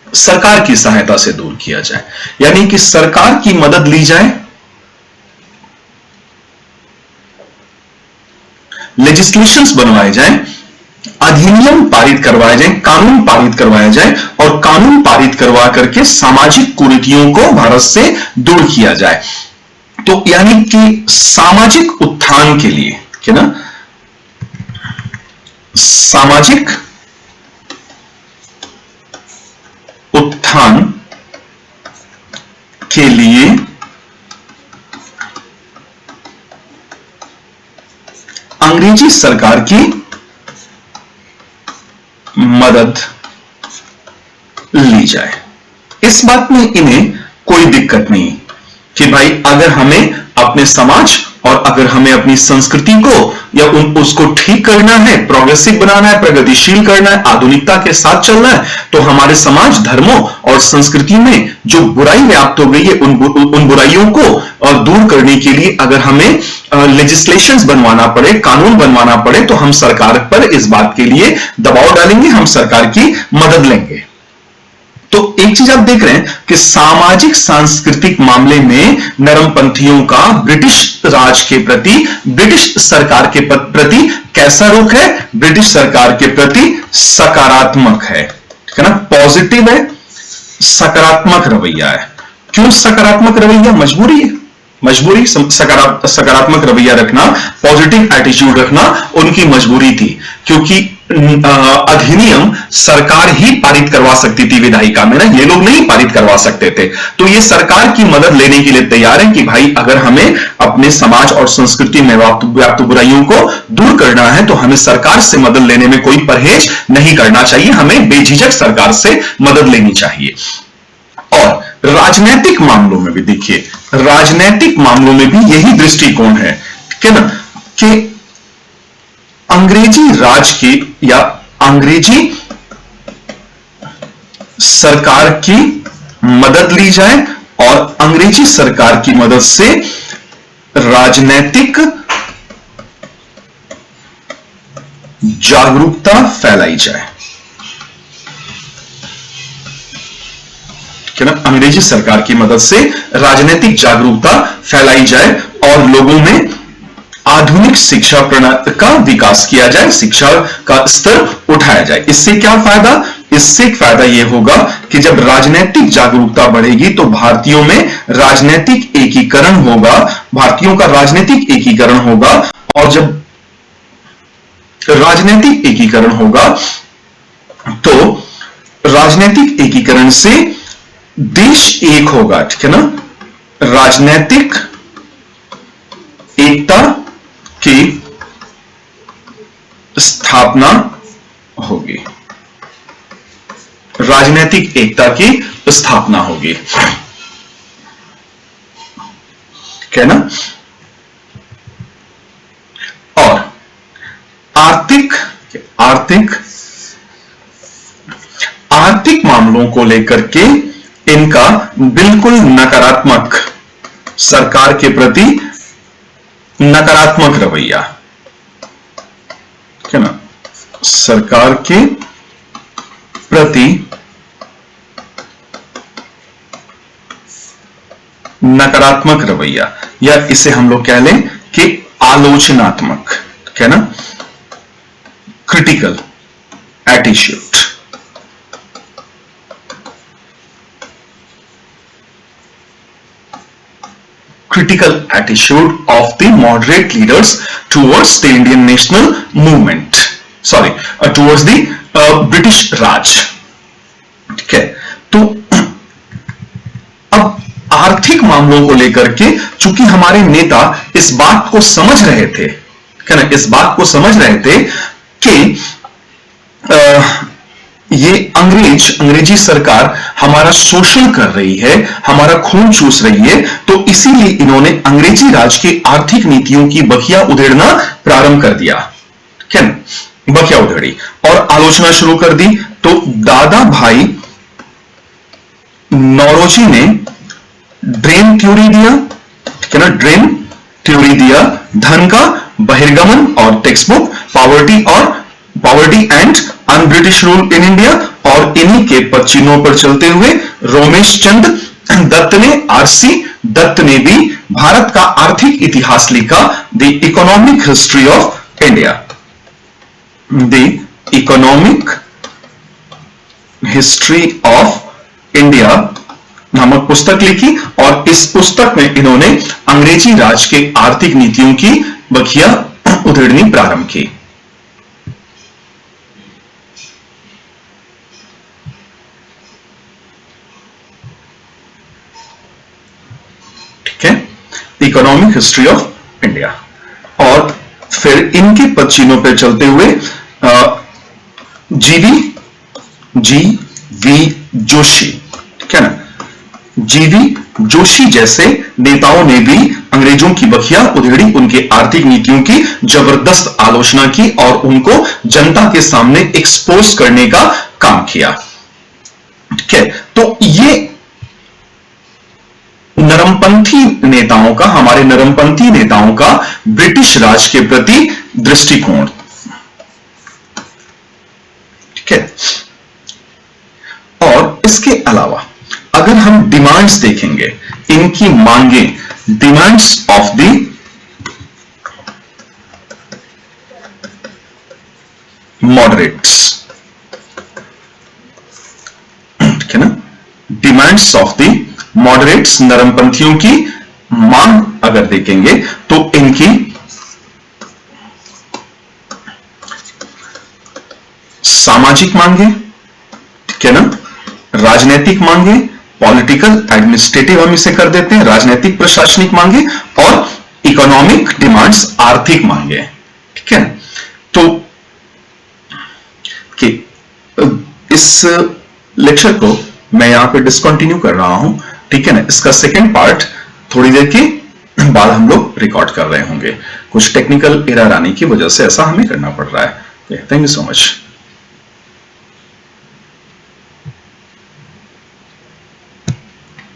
सरकार की सहायता से दूर किया जाए, यानी कि सरकार की मदद ली जाए, लेजिस्लेशंस बनवाए जाएं, अधिनियम पारित करवाए जाएं, कानून पारित करवाया जाए और कानून पारित करवा करके सामाजिक कुरीतियों को भारत से दूर किया जाए। तो यानी कि सामाजिक उत्थान के लिए, है ना, सामाजिक उत्थान के लिए अंग्रेजी सरकार की मदद ली जाए। इस बात में इन्हें कोई दिक्कत नहीं कि भाई अगर हमें अपने समाज और अगर हमें अपनी संस्कृति को या उसको ठीक करना है, प्रोग्रेसिव बनाना है, प्रगतिशील करना है, आधुनिकता के साथ चलना है, तो हमारे समाज, धर्मों और संस्कृति में जो बुराई व्याप्त हो गई है उन बुराइयों को दूर करने के लिए अगर हमें लेजिस्लेशंस बनवाना पड़े, कानून बनवाना पड़े, तो हम सरकार पर इस बात के लिए दबाव डालेंगे, हम सरकार की मदद लेंगे। तो एक चीज आप देख रहे हैं कि सामाजिक सांस्कृतिक मामले में नरमपंथियों का ब्रिटिश राज के प्रति, ब्रिटिश सरकार के प्रति कैसा रुख है? ब्रिटिश सरकार के प्रति सकारात्मक है ना, पॉजिटिव है, सकारात्मक रवैया है। क्यों सकारात्मक रवैया? मजबूरी है, मजबूरी। सकारात्मक रवैया रखना, पॉजिटिव एटीट्यूड रखना उनकी मजबूरी थी, क्योंकि अधिनियम सरकार ही पारित करवा सकती थी विधायिका में ना, ये लोग नहीं पारित करवा सकते थे। तो ये सरकार की मदद लेने के लिए तैयार है कि भाई अगर हमें अपने समाज और संस्कृति में व्याप्त बुराइयों को दूर करना है तो हमें सरकार से मदद लेने में कोई परहेज नहीं करना चाहिए, हमें बेझिझक सरकार से मदद लेनी चाहिए। और राजनीतिक मामलों में भी देखिए, राजनीतिक मामलों में भी यही दृष्टिकोण है कि ना, कि अंग्रेजी राज की या अंग्रेजी सरकार की मदद ली जाए और अंग्रेजी सरकार की मदद से राजनीतिक जागरूकता फैलाई जाए, ना, अंग्रेजी सरकार की मदद से राजनीतिक जागरूकता फैलाई जाए और लोगों में आधुनिक शिक्षा प्रणाली का विकास किया जाए, शिक्षा का स्तर उठाया जाए। इससे क्या फायदा? इससे फायदा यह होगा कि जब राजनीतिक जागरूकता बढ़ेगी तो भारतीयों में राजनीतिक एकीकरण होगा, भारतीयों का राजनीतिक एकीकरण होगा, और जब राजनीतिक एकीकरण होगा तो राजनीतिक एकीकरण से देश एक होगा, ठीक है ना, राजनीतिक एकता की स्थापना होगी, राजनीतिक एकता की स्थापना होगी, ठीक है ना। और आर्थिक मामलों को लेकर के इनका बिल्कुल नकारात्मक, सरकार के प्रति नकारात्मक रवैया, है ना, सरकार के प्रति नकारात्मक रवैया, या इसे हम लोग कह लें कि आलोचनात्मक, है ना, critical attitude. Critical attitude of the moderate leaders towards the Indian national movement, sorry, towards the British Raj, ठीक है। तो अब आर्थिक मामलों को लेकर के चूंकि हमारे नेता इस बात को समझ रहे थे, क्या ना, इस बात को समझ रहे थे कि ये अंग्रेजी सरकार हमारा शोषण कर रही है, हमारा खून चूस रही है, तो इसीलिए इन्होंने अंग्रेजी राज की आर्थिक नीतियों की बखिया उधेड़ना प्रारंभ कर दिया। ठीक है, बखिया उधेड़ी और आलोचना शुरू कर दी। तो दादा भाई नौरोजी ने ड्रेन थ्योरी दिया, ठीक है ना, ड्रेन थ्योरी दिया, धन का बहिर्गमन और text book, poverty and un British rule in India, और इन्हीं के पद चिन्हों पर चलते हुए रोमेश चंद दत्त ने, आरसी दत्त ने भी भारत का आर्थिक इतिहास लिखा, the economic history of India, the economic history of India नामक पुस्तक लिखी, और इस पुस्तक में इन्होंने अंग्रेजी राज के आर्थिक नीतियों की बखिया उधेड़नी प्रारंभ की। ठीक है, इकोनॉमिक हिस्ट्री ऑफ इंडिया। और फिर इनके पद चिन्हों पर चलते हुए जी.वी. जोशी, ठीक है ना, जी.वी. जोशी जैसे नेताओं ने भी अंग्रेजों की बखिया उधेड़ी, उनके आर्थिक नीतियों की जबरदस्त आलोचना की और उनको जनता के सामने एक्सपोज करने का काम किया। ठीक है, तो ये नरमपंथी नेताओं का, हमारे नरमपंथी नेताओं का ब्रिटिश राज के प्रति दृष्टिकोण। ठीक है, और इसके अलावा अगर हम डिमांड्स देखेंगे, इनकी मांगे, डिमांड्स ऑफ द मॉडरेट्स, ठीक है ना, डिमांड्स ऑफ द मॉडरेट्स, नरमपंथियों की मांग अगर देखेंगे तो इनकी सामाजिक मांगे, ठीक है ना, राजनीतिक मांगे, पॉलिटिकल एडमिनिस्ट्रेटिव हम इसे कर देते हैं, राजनीतिक प्रशासनिक मांगे, और इकोनॉमिक डिमांड्स, आर्थिक मांगे। ठीक है, तो इस लेक्चर को मैं यहां पे डिसकंटिन्यू कर रहा हूं। ठीक है ना, इसका सेकेंड पार्ट थोड़ी देर के बाद हम लोग रिकॉर्ड कर रहे होंगे। कुछ टेक्निकल एरर आने की वजह से ऐसा हमें करना पड़ रहा है। Thank you so much.